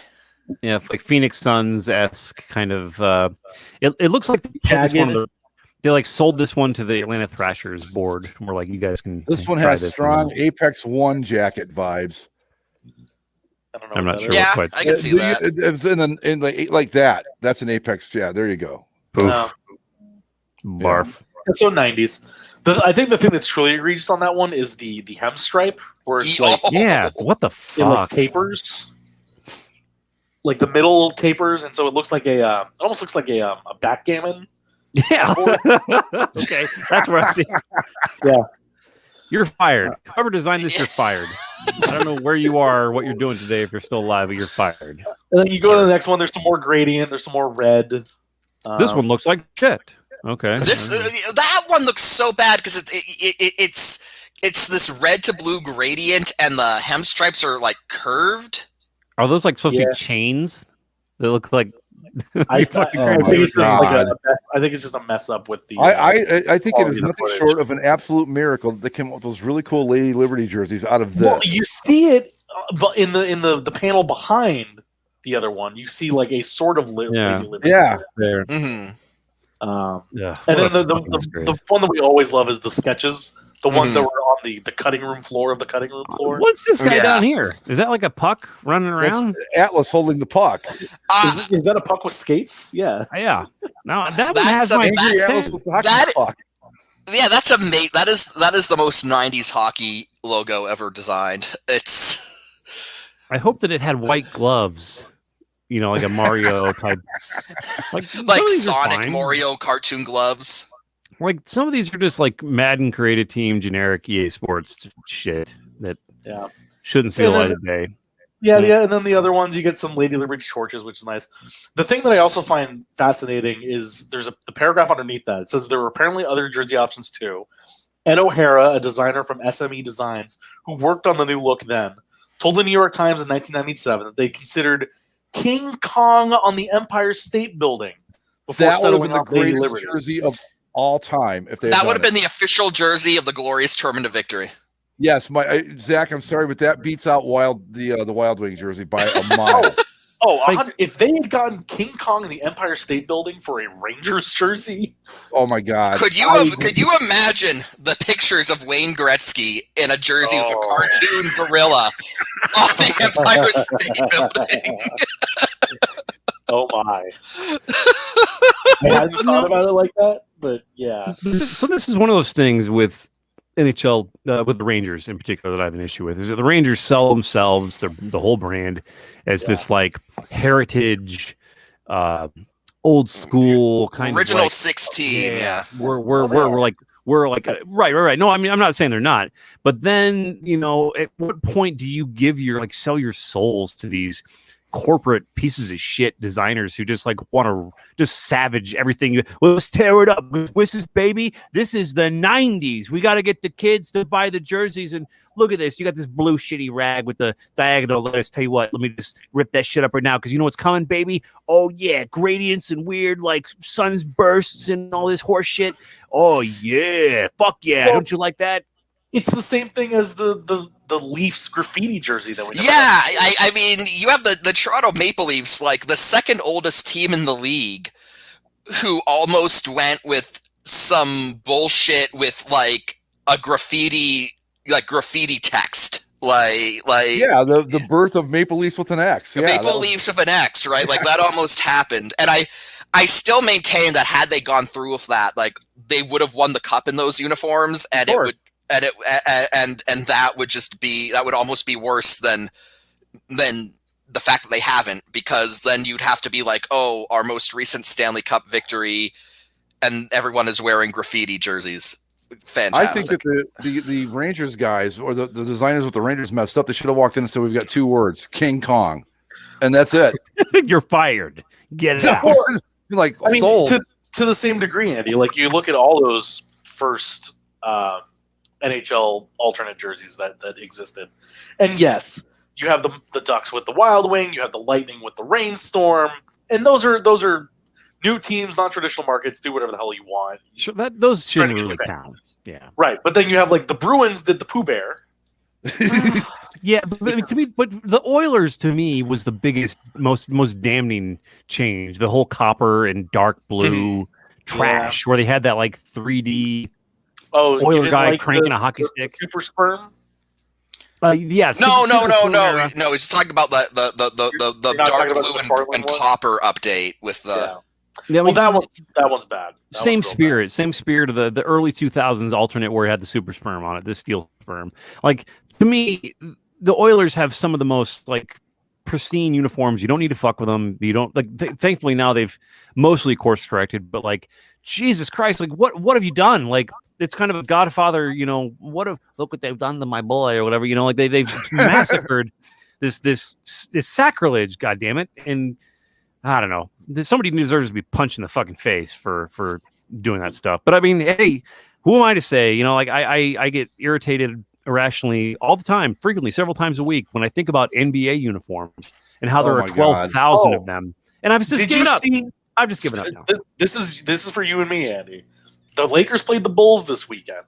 Yeah, like Phoenix Suns-esque kind of. It looks like they like sold this one to the Atlanta Thrashers board. And we're like, you guys can. This one has strong Apex One jacket vibes. I don't know. I'm not sure. Yeah, I can see that. It's in like that. That's an Apex. Yeah, there you go. Barf. It's so 90s. I think the thing that's truly egregious on that one is the hem stripe, where it's like what the fuck? It like tapers, like the middle tapers, and so it looks like it almost looks like a backgammon. Yeah. Okay, that's where I see. Yeah. You're fired. Whoever designed this, you're fired. I don't know where you are or what you're doing today if you're still alive, but you're fired. And then you go to the next one. There's some more gradient. There's some more red. This one looks like shit. Okay. That one looks so bad because it's this red to blue gradient and the hem stripes are like curved. Are those like supposed to be chains? They look like. I think it's just a mess up with the. I think it is nothing short of an absolute miracle that came up with those really cool Lady Liberty jerseys out of this. Well, you see it, but in the panel behind the other one, you see like a sort of Lady Liberty. Yeah. There. Mm-hmm. And then the one that we always love is the sketches. The ones that were on the cutting room floor of the cutting room floor. What's this guy down here? Is that like a puck running around? That's Atlas holding the puck. Is that a puck with skates? Yeah. Yeah. Now that one has my Atlas with the hockey puck. Yeah, that's amazing. That is the most 90s hockey logo ever designed. I hope that it had white gloves. You know, like a Mario type, like Sonic Mario cartoon gloves. Like some of these are just like Madden created team generic EA Sports shit that shouldn't see the light of day. Yeah, and then the other ones you get some Lady Liberty torches, which is nice. The thing that I also find fascinating is there's the paragraph underneath that. It says there were apparently other jersey options too. Ed O'Hara, a designer from SME Designs who worked on the new look then, told the New York Times in 1997 that they considered King Kong on the Empire State Building before that would have settling been the on Lady greatest Liberty. jersey of all time. If they that would have been the official jersey of the glorious tournament of victory. Yes, Zach, I'm sorry, but that beats out the Wild Wing jersey by a mile. If they had gotten King Kong in the Empire State Building for a Rangers jersey, oh my God! Could you imagine the pictures of Wayne Gretzky in a jersey with a cartoon gorilla off the Empire State Building? Oh my! I hadn't thought about it like that, but yeah. So this is one of those things with NHL with the Rangers in particular that I have an issue with is that the Rangers sell themselves, the whole brand, as this like heritage, old school kind original of like, 16. Yeah, we're like right. No, I mean I'm not saying they're not, but then at what point do you give sell your souls to these corporate pieces of shit designers who just like want to just savage everything? Let's tear it up. This is baby. This is the 90s. We got to get the kids to buy the jerseys. And look at this. You got this blue shitty rag with the diagonal letters. Tell you what, let me just rip that shit up right now because you know what's coming, baby. Oh yeah, gradients and weird like sun's bursts and all this horse shit. Oh yeah, fuck yeah. Well, don't you like that? It's the same thing as the Leafs graffiti jersey that we never I mean, you have the Toronto Maple Leafs, like the second oldest team in the league, who almost went with some bullshit with like a graffiti text. The birth of Maple Leafs with an X. Yeah, Maple Leafs with an X, right? Like that almost happened. And I still maintain that had they gone through with that, like they would have won the cup in those uniforms, and it would and that would almost be worse than the fact that they haven't, because then you'd have to be like, oh, our most recent Stanley Cup victory, and everyone is wearing graffiti jerseys. Fantastic. I think that the Rangers guys or the designers with the Rangers messed up. They should have walked in and said, we've got 2 words, King Kong, and that's it. You're fired. Get it out. Like, I mean, to the same degree, Andy, like you look at all those first NHL alternate jerseys that existed, and yes, you have the Ducks with the Wild Wing, you have the Lightning with the Rainstorm, and those are new teams, non-traditional markets. Do whatever the hell you want. Sure, those shouldn't really count. Yeah, right. But then you have like the Bruins did the Pooh Bear. Yeah, but to me, the Oilers to me was the biggest, most damning change. The whole copper and dark blue trash, where they had that like 3D. Oiler guy like cranking a hockey stick. Super sperm. Yes. No. He's talking about the dark blue and copper update with the. Yeah, well, that one's bad. Same spirit of the early 2000s alternate where it had the super sperm on it, the steel sperm. Like to me, the Oilers have some of the most like pristine uniforms. You don't need to fuck with them. You don't like. Thankfully now they've mostly course corrected, but like Jesus Christ, like what have you done? Like it's kind of a Godfather, look what they've done to my boy or whatever, like they've massacred this sacrilege, God damn it. And I don't know, somebody deserves to be punched in the fucking face for doing that stuff. But I mean, hey, who am I to say, like I get irritated irrationally all the time, frequently, several times a week when I think about NBA uniforms and how there are 12,000 of them. And I've just given up. I've just given up now. This is for you and me, Andy. The Lakers played the Bulls this weekend.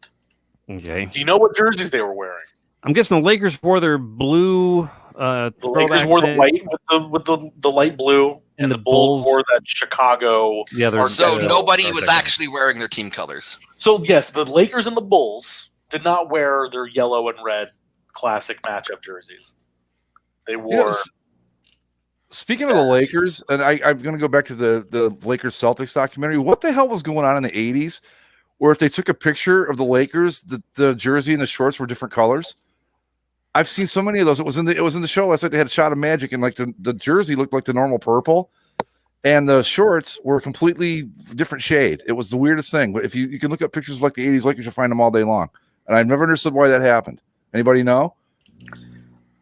Okay. Do you know what jerseys they were wearing? I'm guessing the Lakers wore their blue. The Lakers wore the white with the light blue, and the Bulls wore that Chicago. Yeah, so nobody was actually wearing their team colors. So yes, the Lakers and the Bulls did not wear their yellow and red classic matchup jerseys. They wore. Speaking of the Lakers, and I'm going to go back to the Lakers Celtics documentary. What the hell was going on in the 80s? Where if they took a picture of the Lakers, the jersey and the shorts were different colors. I've seen so many of those. It was in the show last night. They had a shot of Magic, and like the jersey looked like the normal purple, and the shorts were a completely different shade. It was the weirdest thing. But if you can look up pictures of like the 80s Lakers, you'll find them all day long. And I've never understood why that happened. Anybody know?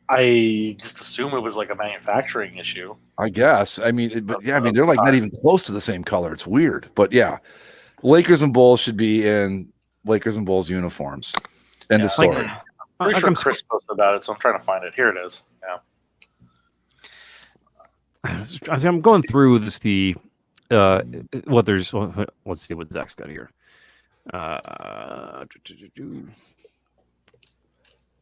I just assume it was like a manufacturing issue. I guess. I mean, they're like not even close to the same color. It's weird, but yeah. Lakers and Bulls should be in Lakers and Bulls uniforms. End of story. I'm pretty sure Chris posted about it, so I'm trying to find it. Here it is. Yeah. I'm going through this. Let's see what Zach's got here.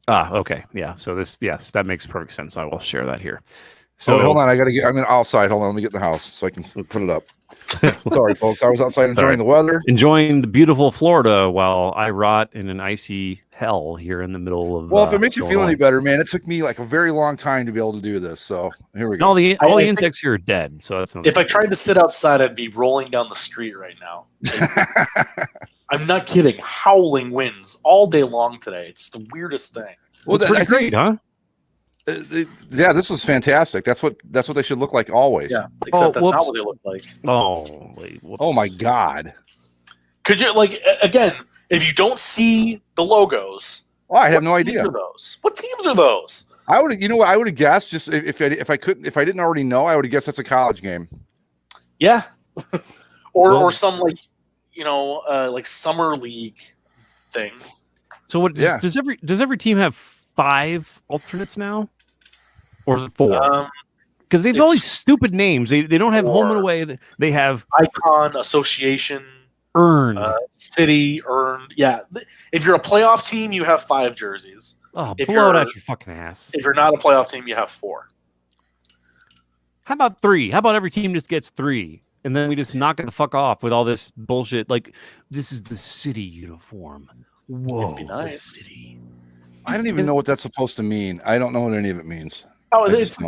Okay. Yeah. So that makes perfect sense. I will share that here. So hold on. I'm outside. Hold on. Let me get in the house so I can put it up. Sorry, folks. I was outside enjoying the weather. Enjoying the beautiful Florida while I rot in an icy hell here in the middle of. Well, if it makes you feel any better, man, it took me like a very long time to be able to do this. So here we go. All the insects here are dead. So that's if I tried to sit outside, I'd be rolling down the street right now. I'm not kidding. Howling winds all day long today. It's the weirdest thing. Well, pretty great, huh? Yeah, this is fantastic. That's what they should look like always. Yeah, except that's not what they look like. Oh, wait, oh my God! Could you again? If you don't see the logos, I have no idea. What teams are those? I would, I would have guessed just if I didn't already know, I would have guessed that's a college game. Yeah, or some like summer league thing. So what? Yeah. Does every team have 5 alternates now, or is it 4? Because they have all these stupid names. They don't have home and away. They have Icon, Association, Earned, City, Earned. Yeah, if you're a playoff team, you have 5 jerseys. Oh, blow it out your fucking ass. If you're not a playoff team, you have 4. How about 3? How about every team just gets 3? And then we just knock it the fuck off with all this bullshit. Like, this is the City uniform. Whoa, it'd be nice. City. I don't even know what that's supposed to mean. I don't know what any of it means. Oh, it's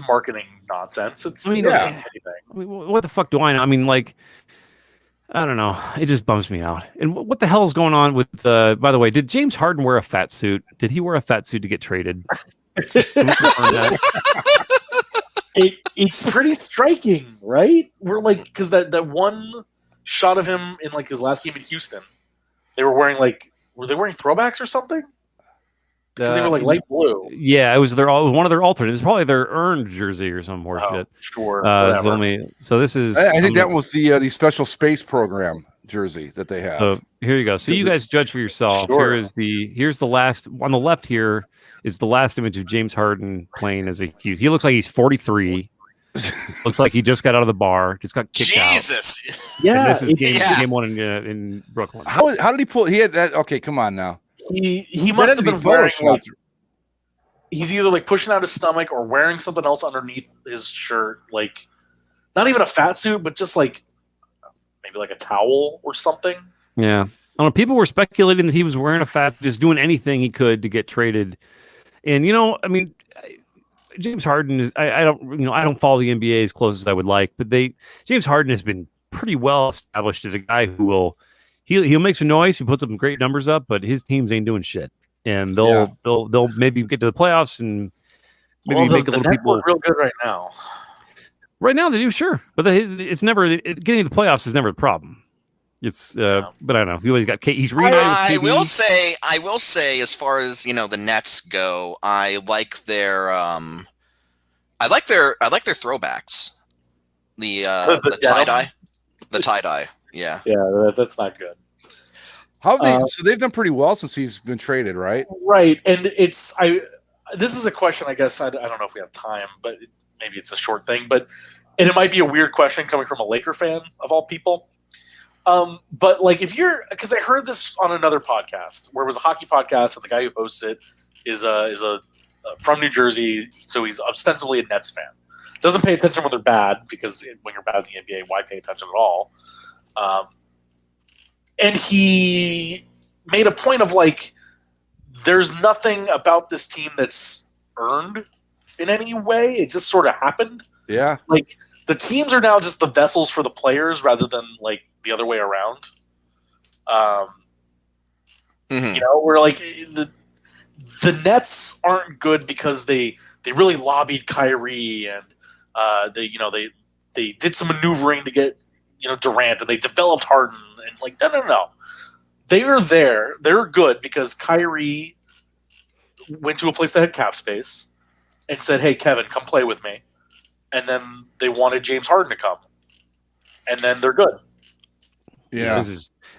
marketing nonsense. It doesn't mean anything. I mean, what the fuck do I know? I mean, like, I don't know. It just bums me out. And what the hell is going on with? By the way, did James Harden wear a fat suit? Did he wear a fat suit to get traded? It's pretty striking, right? We're like, because that one shot of him in like his last game in Houston, they were wearing were they wearing throwbacks or something? Because they were like light blue. Yeah, it was one of their alternates. It's probably their earned jersey or some more shit. Sure. So this is. I think that was the special space program jersey that they have. So here you go. So you guys judge for yourself. Sure. Here's the last on the left. Here is the last image of James Harden playing as a Hughes. He looks like he's 43. Looks like he just got out of the bar, just got kicked out. Jesus. Yeah. And this is game 1 in Brooklyn. How did he pull? He had that. Okay, come on now. He must have been wearing he's either like pushing out his stomach or wearing something else underneath his shirt, like not even a fat suit, but just like maybe like a towel or something. Yeah, I don't know. People were speculating that he was wearing a fat, just doing anything he could to get traded. And I mean, James Harden is. I don't follow the NBA as close as I would like, but James Harden has been pretty well established as a guy who will. He'll make some noise. He puts some great numbers up, but his teams ain't doing shit. And they'll maybe get to the playoffs and maybe make a little people real good right now. Right now they do, sure, but it's never getting to the playoffs is never the problem. It's but I don't know. He always got he's reunited. I will say, as far as the Nets go, I like their throwbacks. The tie dye. Yeah, that's not good. How so they've done pretty well since he's been traded, right? Right, and this is a question. I guess I don't know if we have time, but maybe it's a short thing. And it might be a weird question coming from a Laker fan of all people. But like, because I heard this on another podcast where it was a hockey podcast, and the guy who hosts it is from New Jersey, so he's ostensibly a Nets fan. Doesn't pay attention when they're bad, because when you're bad in the NBA, why pay attention at all? And he made a point of like, there's nothing about this team that's earned in any way. It just sort of happened. Yeah. Like, the teams are now just the vessels for the players rather than like the other way around. We're like the Nets aren't good because they really lobbied Kyrie and they did some maneuvering to get Durant, and they developed Harden, and like no. They are there. They're good because Kyrie went to a place that had cap space and said, "Hey, Kevin, come play with me." And then they wanted James Harden to come, and then they're good. Yeah,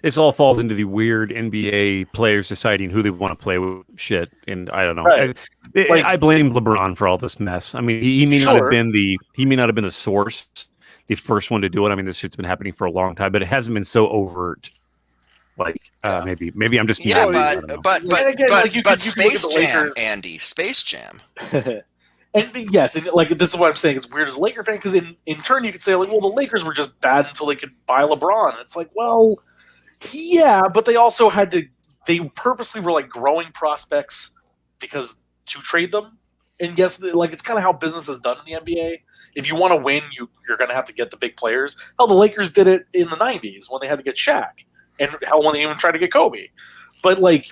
this all falls into the weird NBA players deciding who they want to play with shit, and I don't know. Right. I blame LeBron for all this mess. I mean, he may not have been the source, the first one to do it. I mean, this shit's been happening for a long time, but it hasn't been so overt. Like maybe I'm just but Space Jam, Andy, Space Jam. And yes, and like this is what I'm saying. It's weird as a Laker fan because in turn you could say like, well, the Lakers were just bad until they could buy LeBron. And it's like, well, yeah, but they also they purposely were like growing prospects because to trade them. And yes, like it's kind of how business is done in the NBA. If you want to win, you're going to have to get the big players. Hell, the Lakers did it in the '90s when they had to get Shaq. and hell, when they even tried to get Kobe. But like,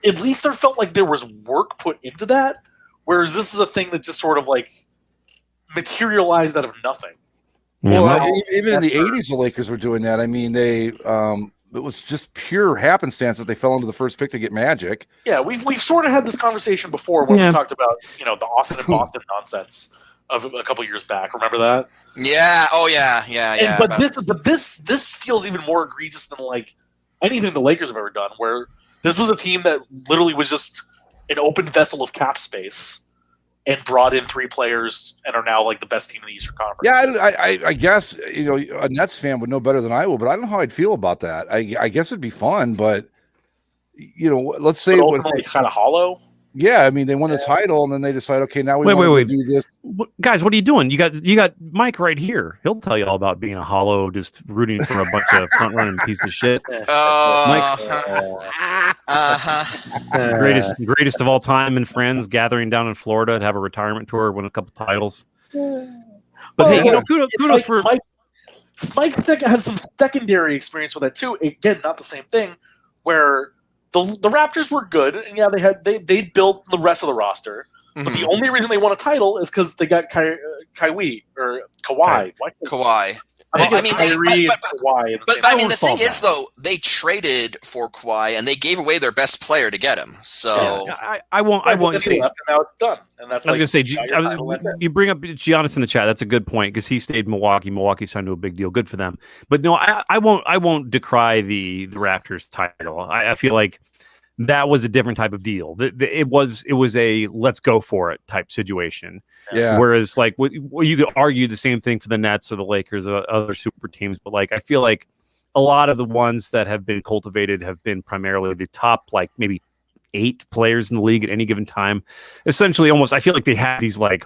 at least there felt like there was work put into that. Whereas this is a thing that just sort of like materialized out of nothing. Well, even in the '80s, the Lakers were doing that. I mean, they it was just pure happenstance that they fell into the first pick to get Magic. Yeah, we've sort of had this conversation before when we talked about the Austin and Boston nonsense of a couple years back. Remember that? Yeah. Oh yeah. But this feels even more egregious than like anything the Lakers have ever done. Where this was a team that literally was just an open vessel of cap space and brought in 3 players and are now like the best team in the Eastern Conference. Yeah, I guess a Nets fan would know better than I will, but I don't know how I'd feel about that. I guess it'd be fun, but let's say ultimately kind of hollow. Yeah, I mean they won the title and then they decide, okay, now we want to do this. Guys, what are you doing? You got Mike right here. He'll tell you all about being a hollow, just rooting for a bunch of front running piece of shit. Mike, greatest of all time and friends gathering down in Florida to have a retirement tour, win a couple titles. But hey, kudos for Mike. Mike has some secondary experience with that too. Again, not the same thing. Where the Raptors were good, and yeah, they built the rest of the roster. But the only reason they won a title is because they got Kawhi. Kawhi. I mean, Kyrie and Kawhi. But I mean, the thing is, though, they traded for Kawhi and they gave away their best player to get him. So I won't say. And now it's done. And that's I was going to say, you bring up Giannis in the chat. That's a good point because he stayed in Milwaukee. Milwaukee signed to a big deal. Good for them. But no, I won't decry the Raptors title. I feel like that was a different type of deal. It was a let's go for it type situation. Yeah. Whereas like you could argue the same thing for the Nets or the Lakers or other super teams, but like I feel like a lot of the ones that have been cultivated have been primarily the top like maybe 8 players in the league at any given time. Essentially, almost I feel like they have these like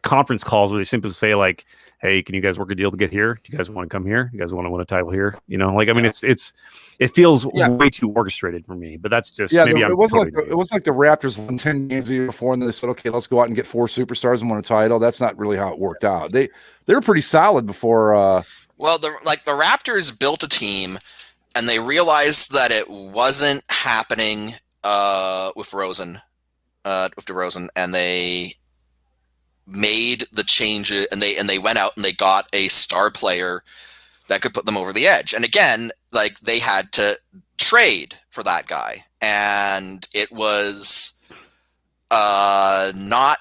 conference calls where they simply say like, hey, can you guys work a deal to get here? Do you guys want to come here? You guys want to win a title here? Like I mean, it feels way too orchestrated for me. But that's just maybe it was like the Raptors won 10 games the year before, and then they said, okay, let's go out and get 4 superstars and win a title. That's not really how it worked out. They were pretty solid before. Well, the Raptors built a team, and they realized that it wasn't happening with DeRozan, and they made the change, and they went out and they got a star player that could put them over the edge. And again, like they had to trade for that guy, and it was not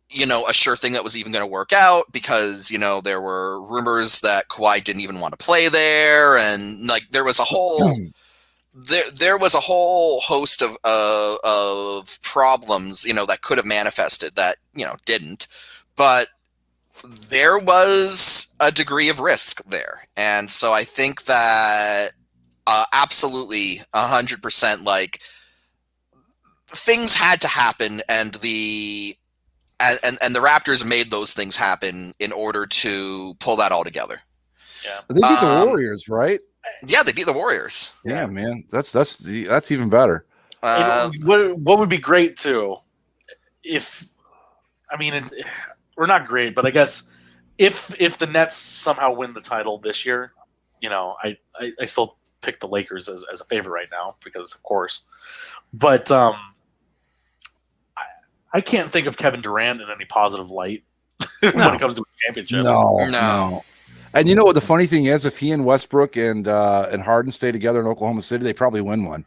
a sure thing that was even going to work out because there were rumors that Kawhi didn't even want to play there, and like there was a whole there was a whole host of problems that could have manifested that didn't, but there was a degree of risk there. And so I think that absolutely 100% like things had to happen, and the Raptors made those things happen in order to pull that all together. Yeah. They beat the Warriors, right? Yeah, they beat the Warriors. Yeah, man. That's even better. What would be great too, we're not great, but I guess if the Nets somehow win the title this year, I still pick the Lakers as a favorite right now because of course, but I can't think of Kevin Durant in any positive light when it comes to a championship. No. And you know what the funny thing is, if he and Westbrook and Harden stay together in Oklahoma City, they probably win one.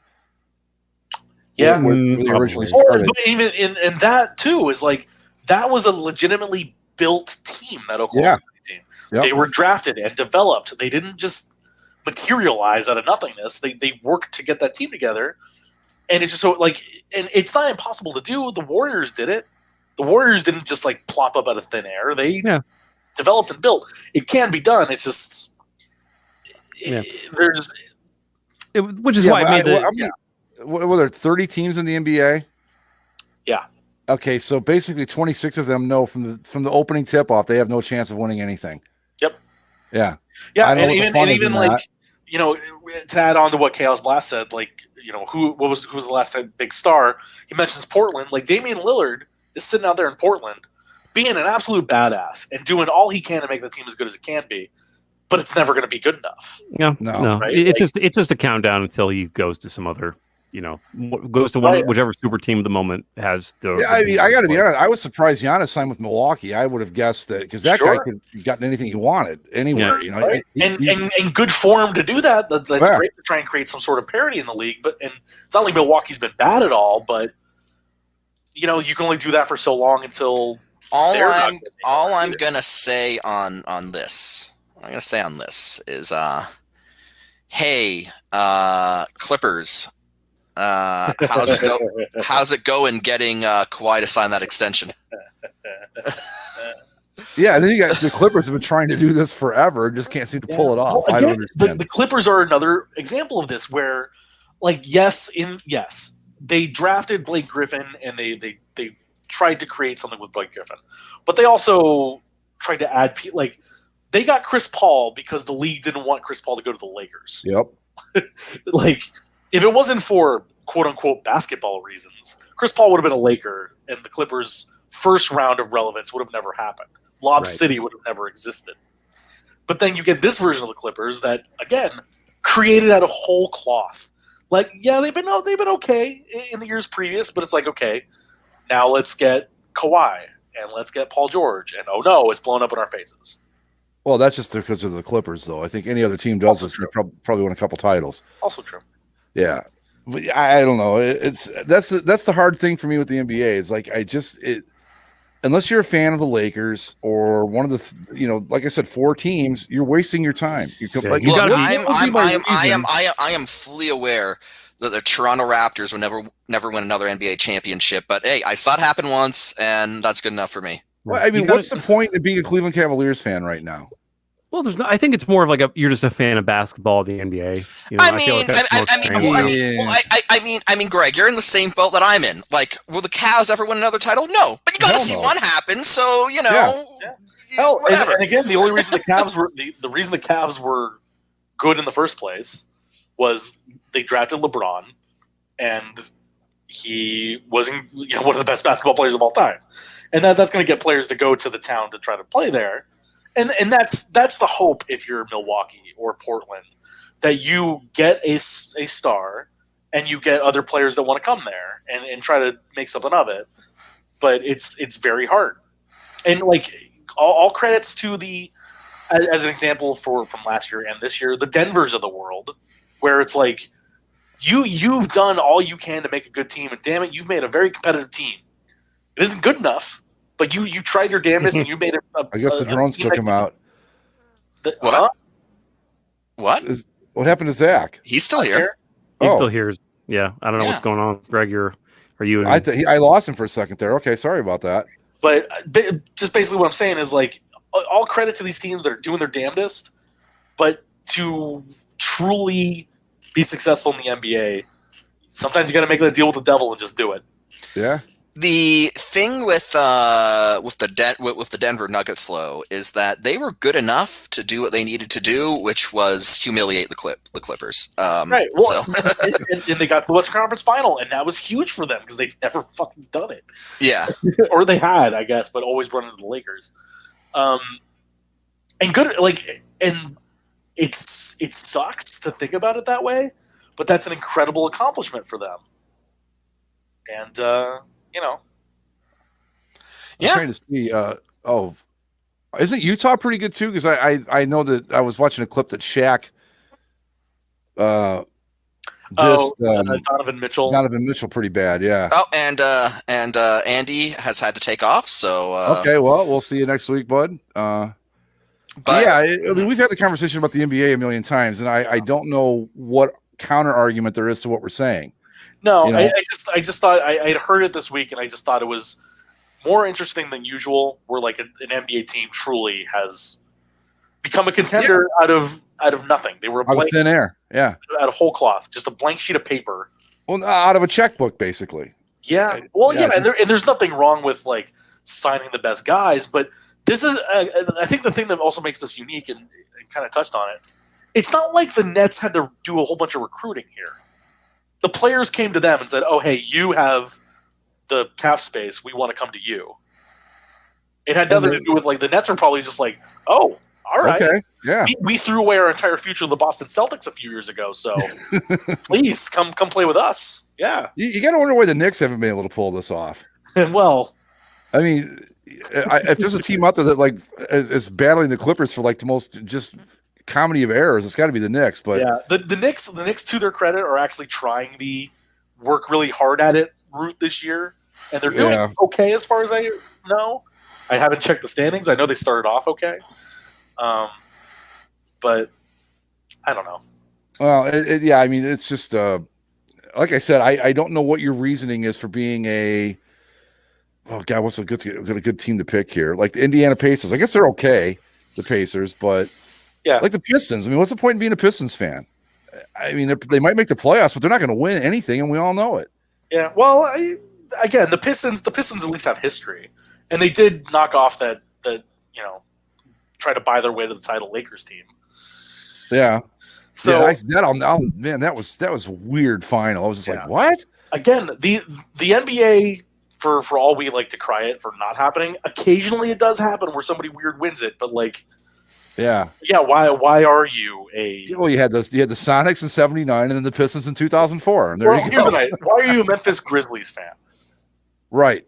Yeah, where they originally started. But even in that too is like that was a legitimately built team, that Oklahoma City team. Yep. They were drafted and developed. They didn't just materialize out of nothingness. They worked to get that team together, and it's just so like, and it's not impossible to do. The Warriors did it. The Warriors didn't just like plop up out of thin air. They developed and built. It can be done. It's just which is why I made were there 30 teams in the NBA? Yeah. Okay, so basically 26 of them know from the opening tip off they have no chance of winning anything. Yep. Yeah. Yeah, and even like to add on to what Chaos Blast said, like who was the last time big star? He mentions Portland. Like Damian Lillard is sitting out there in Portland, being an absolute badass and doing all he can to make the team as good as it can be. but it's never going to be good enough. No. Right? It's just a countdown until he goes to some other, goes to whichever super team of the moment has the. Yeah, I mean, I got to be honest. I was surprised Giannis signed with Milwaukee. I would have guessed that because that guy could have gotten anything he wanted anywhere. Right. And good for him to do that. That's great to try and create some sort of parity in the league. But it's not like Milwaukee's been bad at all. But you can only do that for so long until all I'm gonna say on this. I'm gonna say on this is, hey, Clippers. How's it going getting Kawhi to sign that extension? Yeah, and then you got the Clippers have been trying to do this forever, just can't seem to pull it off. Well, again, I don't understand. The Clippers are another example of this, where, yes, they drafted Blake Griffin and they tried to create something with Blake Griffin, but they also tried to add they got Chris Paul because the league didn't want Chris Paul to go to the Lakers. Yep. If it wasn't for quote unquote basketball reasons, Chris Paul would have been a Laker and the Clippers' first round of relevance would have never happened. Lob City would have never existed. But then you get this version of the Clippers that, again, created out of whole cloth. They've been okay in the years previous, but it's okay, now let's get Kawhi and let's get Paul George, and oh no, it's blown up in our faces. Well, that's just because of the Clippers, though. I think any other team does this, they probably win a couple titles. Also true. Yeah, but I don't know. That's the hard thing for me with the NBA. Is unless you're a fan of the Lakers or one of the like I said, 4 teams, you're wasting your time. I am fully aware that the Toronto Raptors will never win another NBA championship, but hey, I saw it happen once, and that's good enough for me. Well, I mean, what's the point of being a Cleveland Cavaliers fan right now? Well, I think it's more of you're just a fan of basketball, the NBA. I mean, Greg, you're in the same boat that I'm in. Will the Cavs ever win another title? No, but you got to see one happen. So Hell, and again, the only reason the Cavs were the reason the Cavs were good in the first place was they drafted LeBron, and he wasn't one of the best basketball players of all time, and that's going to get players to go to the town to try to play there. And that's the hope if you're Milwaukee or Portland, that you get a star and you get other players that want to come there and try to make something of it. But it's very hard. And all credits to as an example from last year and this year, the Denvers of the world, where it's you've done all you can to make a good team, and damn it, you've made a very competitive team. It isn't good enough, but you tried your damnedest and you made it. I guess the drones took him out. What? What happened to Zach? He's still here. He's still here. Yeah, I don't know what's going on. Greg, are you? I lost him for a second there. Okay, sorry about that. But just basically what I'm saying is all credit to these teams that are doing their damnedest, but to truly be successful in the NBA, sometimes you got to make that deal with the devil and just do it. Yeah. The thing with the Denver Nuggets, though, is that they were good enough to do what they needed to do, which was humiliate the Clippers. Right. Well, and they got to the Western Conference Final, and that was huge for them because they'd never fucking done it. Yeah. Or they had, I guess, but always run into the Lakers. And good, and it sucks to think about it that way, but that's an incredible accomplishment for them. And I'm trying to see. Isn't Utah pretty good too? Because I know that I was watching a clip that Shaq. Donovan Mitchell. Donovan Mitchell, pretty bad, yeah. Oh, and Andy has had to take off. So okay, well, we'll see you next week, bud. But yeah, I mean, we've had the conversation about the NBA a million times, and I don't know what counter argument there is to what we're saying. No, I just thought I had heard it this week, and I just thought it was more interesting than usual. Where an NBA team truly has become a contender out of nothing. They were out of thin air, out of whole cloth, just a blank sheet of paper. Well, out of a checkbook, basically. Yeah, well, and there's nothing wrong with signing the best guys, but this is I think the thing that also makes this unique, and kind of touched on it. It's not like the Nets had to do a whole bunch of recruiting here. The players came to them and said, "Oh, hey, you have the cap space. We want to come to you." It had nothing to do with the Nets are probably just "Oh, All right. Okay. Yeah. We threw away our entire future of the Boston Celtics a few years ago, so please come play with us. Yeah. You got to wonder why the Knicks haven't been able to pull this off. Well, I mean, if there's a team out there that like is battling the Clippers for like the most just comedy of errors, it's got to be the Knicks. But yeah, the Knicks, to their credit, are actually trying the work really hard at it route this year, and they're doing okay as far as I know. I haven't checked the standings. I know they started off okay, but I don't know. Well, yeah, I mean, it's just like I said, I don't know what your reasoning is for being a. Oh God, what's a good team to pick here? Like the Indiana Pacers. I guess they're okay, the Pacers, but yeah, like the Pistons. I mean, what's the point in being a Pistons fan? I mean, they might make the playoffs, but they're not going to win anything, and we all know it. Yeah. Well, again, the Pistons at least have history, and they did knock off that try to buy their way to the title Lakers team. Yeah. So man, that was a weird final. I was just like, what? Again, the NBA. For all we like to cry it for not happening, occasionally it does happen where somebody weird wins it. But like, yeah. Why are you a? Well, you had the Sonics in '79 and then the Pistons in 2004. And there you go. Why are you a Memphis Grizzlies fan? Right.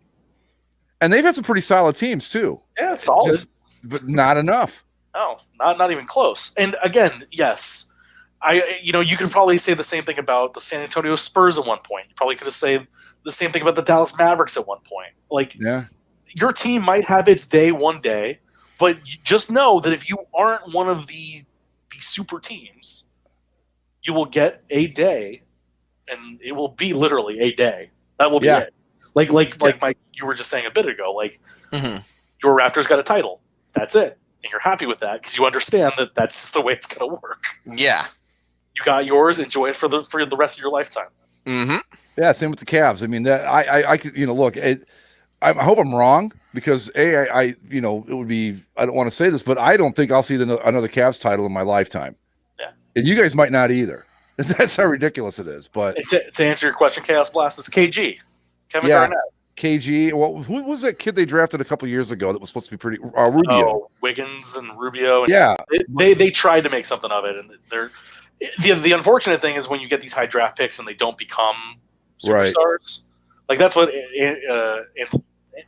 And they've had some pretty solid teams too. Yeah, solid, but not enough. No, not even close. And again, yes. You could probably say the same thing about the San Antonio Spurs at one point. You probably could have said the same thing about the Dallas Mavericks at one point. Like, your team might have its day one day, but you just know that if you aren't one of the super teams, you will get a day, and it will be literally a day. That will be it. Like Mike, you were just saying a bit ago. Like, your Raptors got a title. That's it, and you're happy with that because you understand that that's just the way it's going to work. Yeah. You got yours. Enjoy it for the rest of your lifetime. Mm-hmm. Yeah, same with the Cavs. I mean, that I could look. I hope I'm wrong because it would be. I don't want to say this, but I don't think I'll see another Cavs title in my lifetime. Yeah, and you guys might not either. That's how ridiculous it is. But to answer your question, Chaos Blast is KG, Kevin Garnett. KG. Well, who was that kid they drafted a couple years ago that was supposed to be pretty? Rubio. Oh, Wiggins and Rubio. And yeah, they tried to make something of it, and they're. The unfortunate thing is when you get these high draft picks and they don't become superstars. Right. Like that's what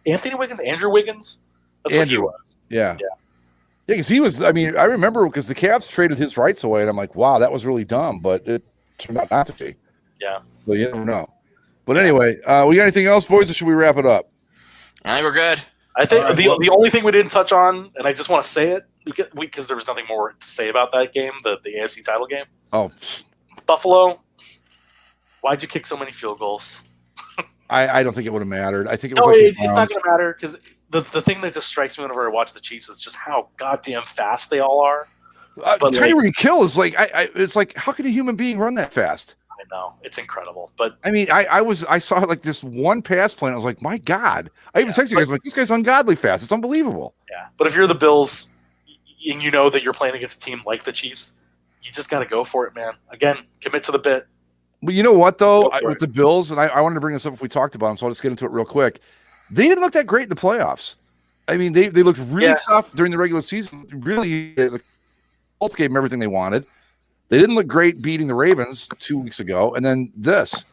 Anthony Wiggins, Andrew Wiggins. That's what he was. Yeah. Because he was. I mean, I remember because the Cavs traded his rights away, and I'm like, wow, that was really dumb, but it turned out not to be. Yeah. So you never know. But anyway, we got anything else, boys, or should we wrap it up? I think we're good. I think the only thing we didn't touch on, and I just want to say it because there was nothing more to say about that game, the AFC title game. Oh, Buffalo! Why'd you kick so many field goals? I don't think it would have mattered. I think it was. It's not going to matter because the thing that just strikes me whenever I watch the Chiefs is just how goddamn fast they all are. Tyreek Hill is like, it's like, how can a human being run that fast? I know it's incredible, but I mean, I saw like this one pass play, and I was like, my God! I even texted you guys like, this guy's ungodly fast. It's unbelievable. Yeah, but if you're the Bills, and you know that you're playing against a team like the Chiefs, you just got to go for it, man. Again, commit to the bit. But you know what, though, with the Bills, and I wanted to bring this up if we talked about them, so I'll just get into it real quick. They didn't look that great in the playoffs. I mean, they looked really tough during the regular season. Really, the Colts gave them everything they wanted. They didn't look great beating the Ravens 2 weeks ago, and then this.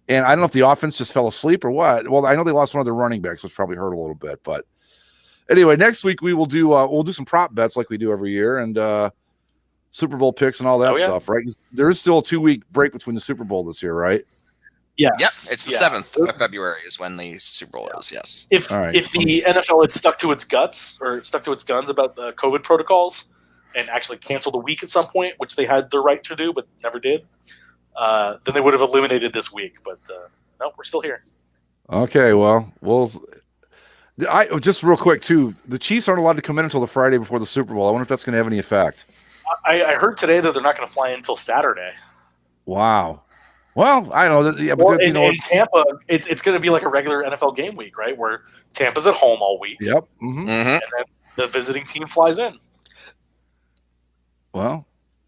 And I don't know if the offense just fell asleep or what. Well, I know they lost one of their running backs, which probably hurt a little bit. But anyway, next week we will do we'll do some prop bets like we do every year, and Super Bowl picks and all that stuff, right? There is still a 2-week break between the Super Bowl this year, right? Yes. Yep. It's the 7th of February is when the Super Bowl is. Yes. If the NFL had stuck to its guts or stuck to its guns about the COVID protocols and actually canceled a week at some point, which they had the right to do but never did, then they would have eliminated this week. But no, we're still here. Okay, well, just real quick too. The Chiefs aren't allowed to come in until the Friday before the Super Bowl. I wonder if that's going to have any effect. I heard today that they're not going to fly in until Saturday. Wow. Well, I don't know. Yeah, but in Tampa, it's going to be like a regular NFL game week, right? Where Tampa's at home all week. Yep. Mm-hmm. And then the visiting team flies in. Well,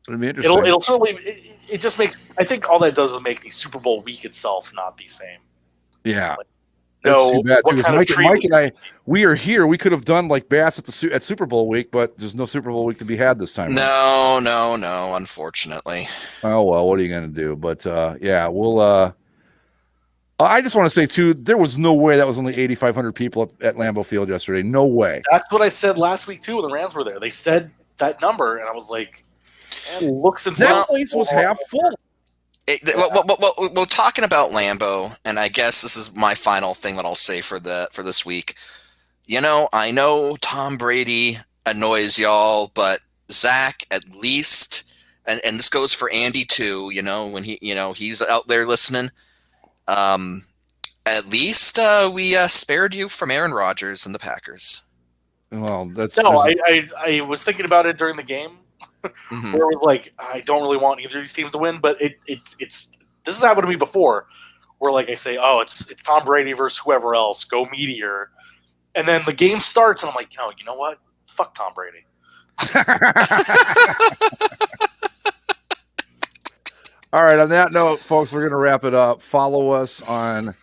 it'll be interesting. It'll certainly. It just makes. I think all that does is make the Super Bowl week itself not the same. Yeah. It's too bad too. Mike and I, we are here. We could have done like Bass at Super Bowl week, but there's no Super Bowl week to be had this time. No, unfortunately. Oh well, what are you gonna do? But yeah, we'll. I just want to say too, there was no way that was only 8,500 people at Lambeau Field yesterday. No way. That's what I said last week too when the Rams were there. They said that number, and I was like, man, looks and that place was half full. Well, talking about Lambeau, and I guess this is my final thing that I'll say for this week. You know, I know Tom Brady annoys y'all, but Zach, at least, and this goes for Andy too. You know, when he's out there listening. At least we spared you from Aaron Rodgers and the Packers. Well, that's I was thinking about it during the game. Mm-hmm. Where it was like, I don't really want either of these teams to win, but it's this has happened to me before, where like I say, oh, it's Tom Brady versus whoever else, go Meteor, and then the game starts, and I'm like, no, you know what? Fuck Tom Brady. All right. On that note, folks, we're gonna wrap it up. Follow us on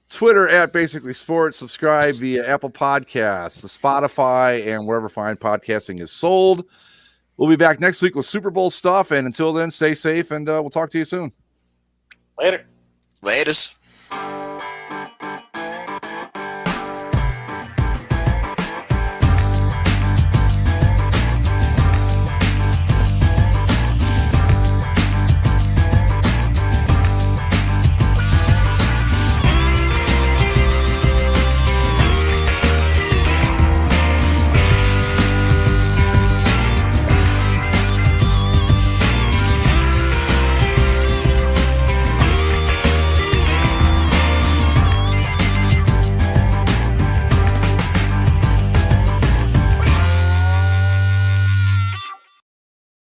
Twitter at Basically Sports. Subscribe via Apple Podcasts, the Spotify, and wherever fine podcasting is sold. We'll be back next week with Super Bowl stuff. And until then, stay safe, and we'll talk to you soon. Later. Laters.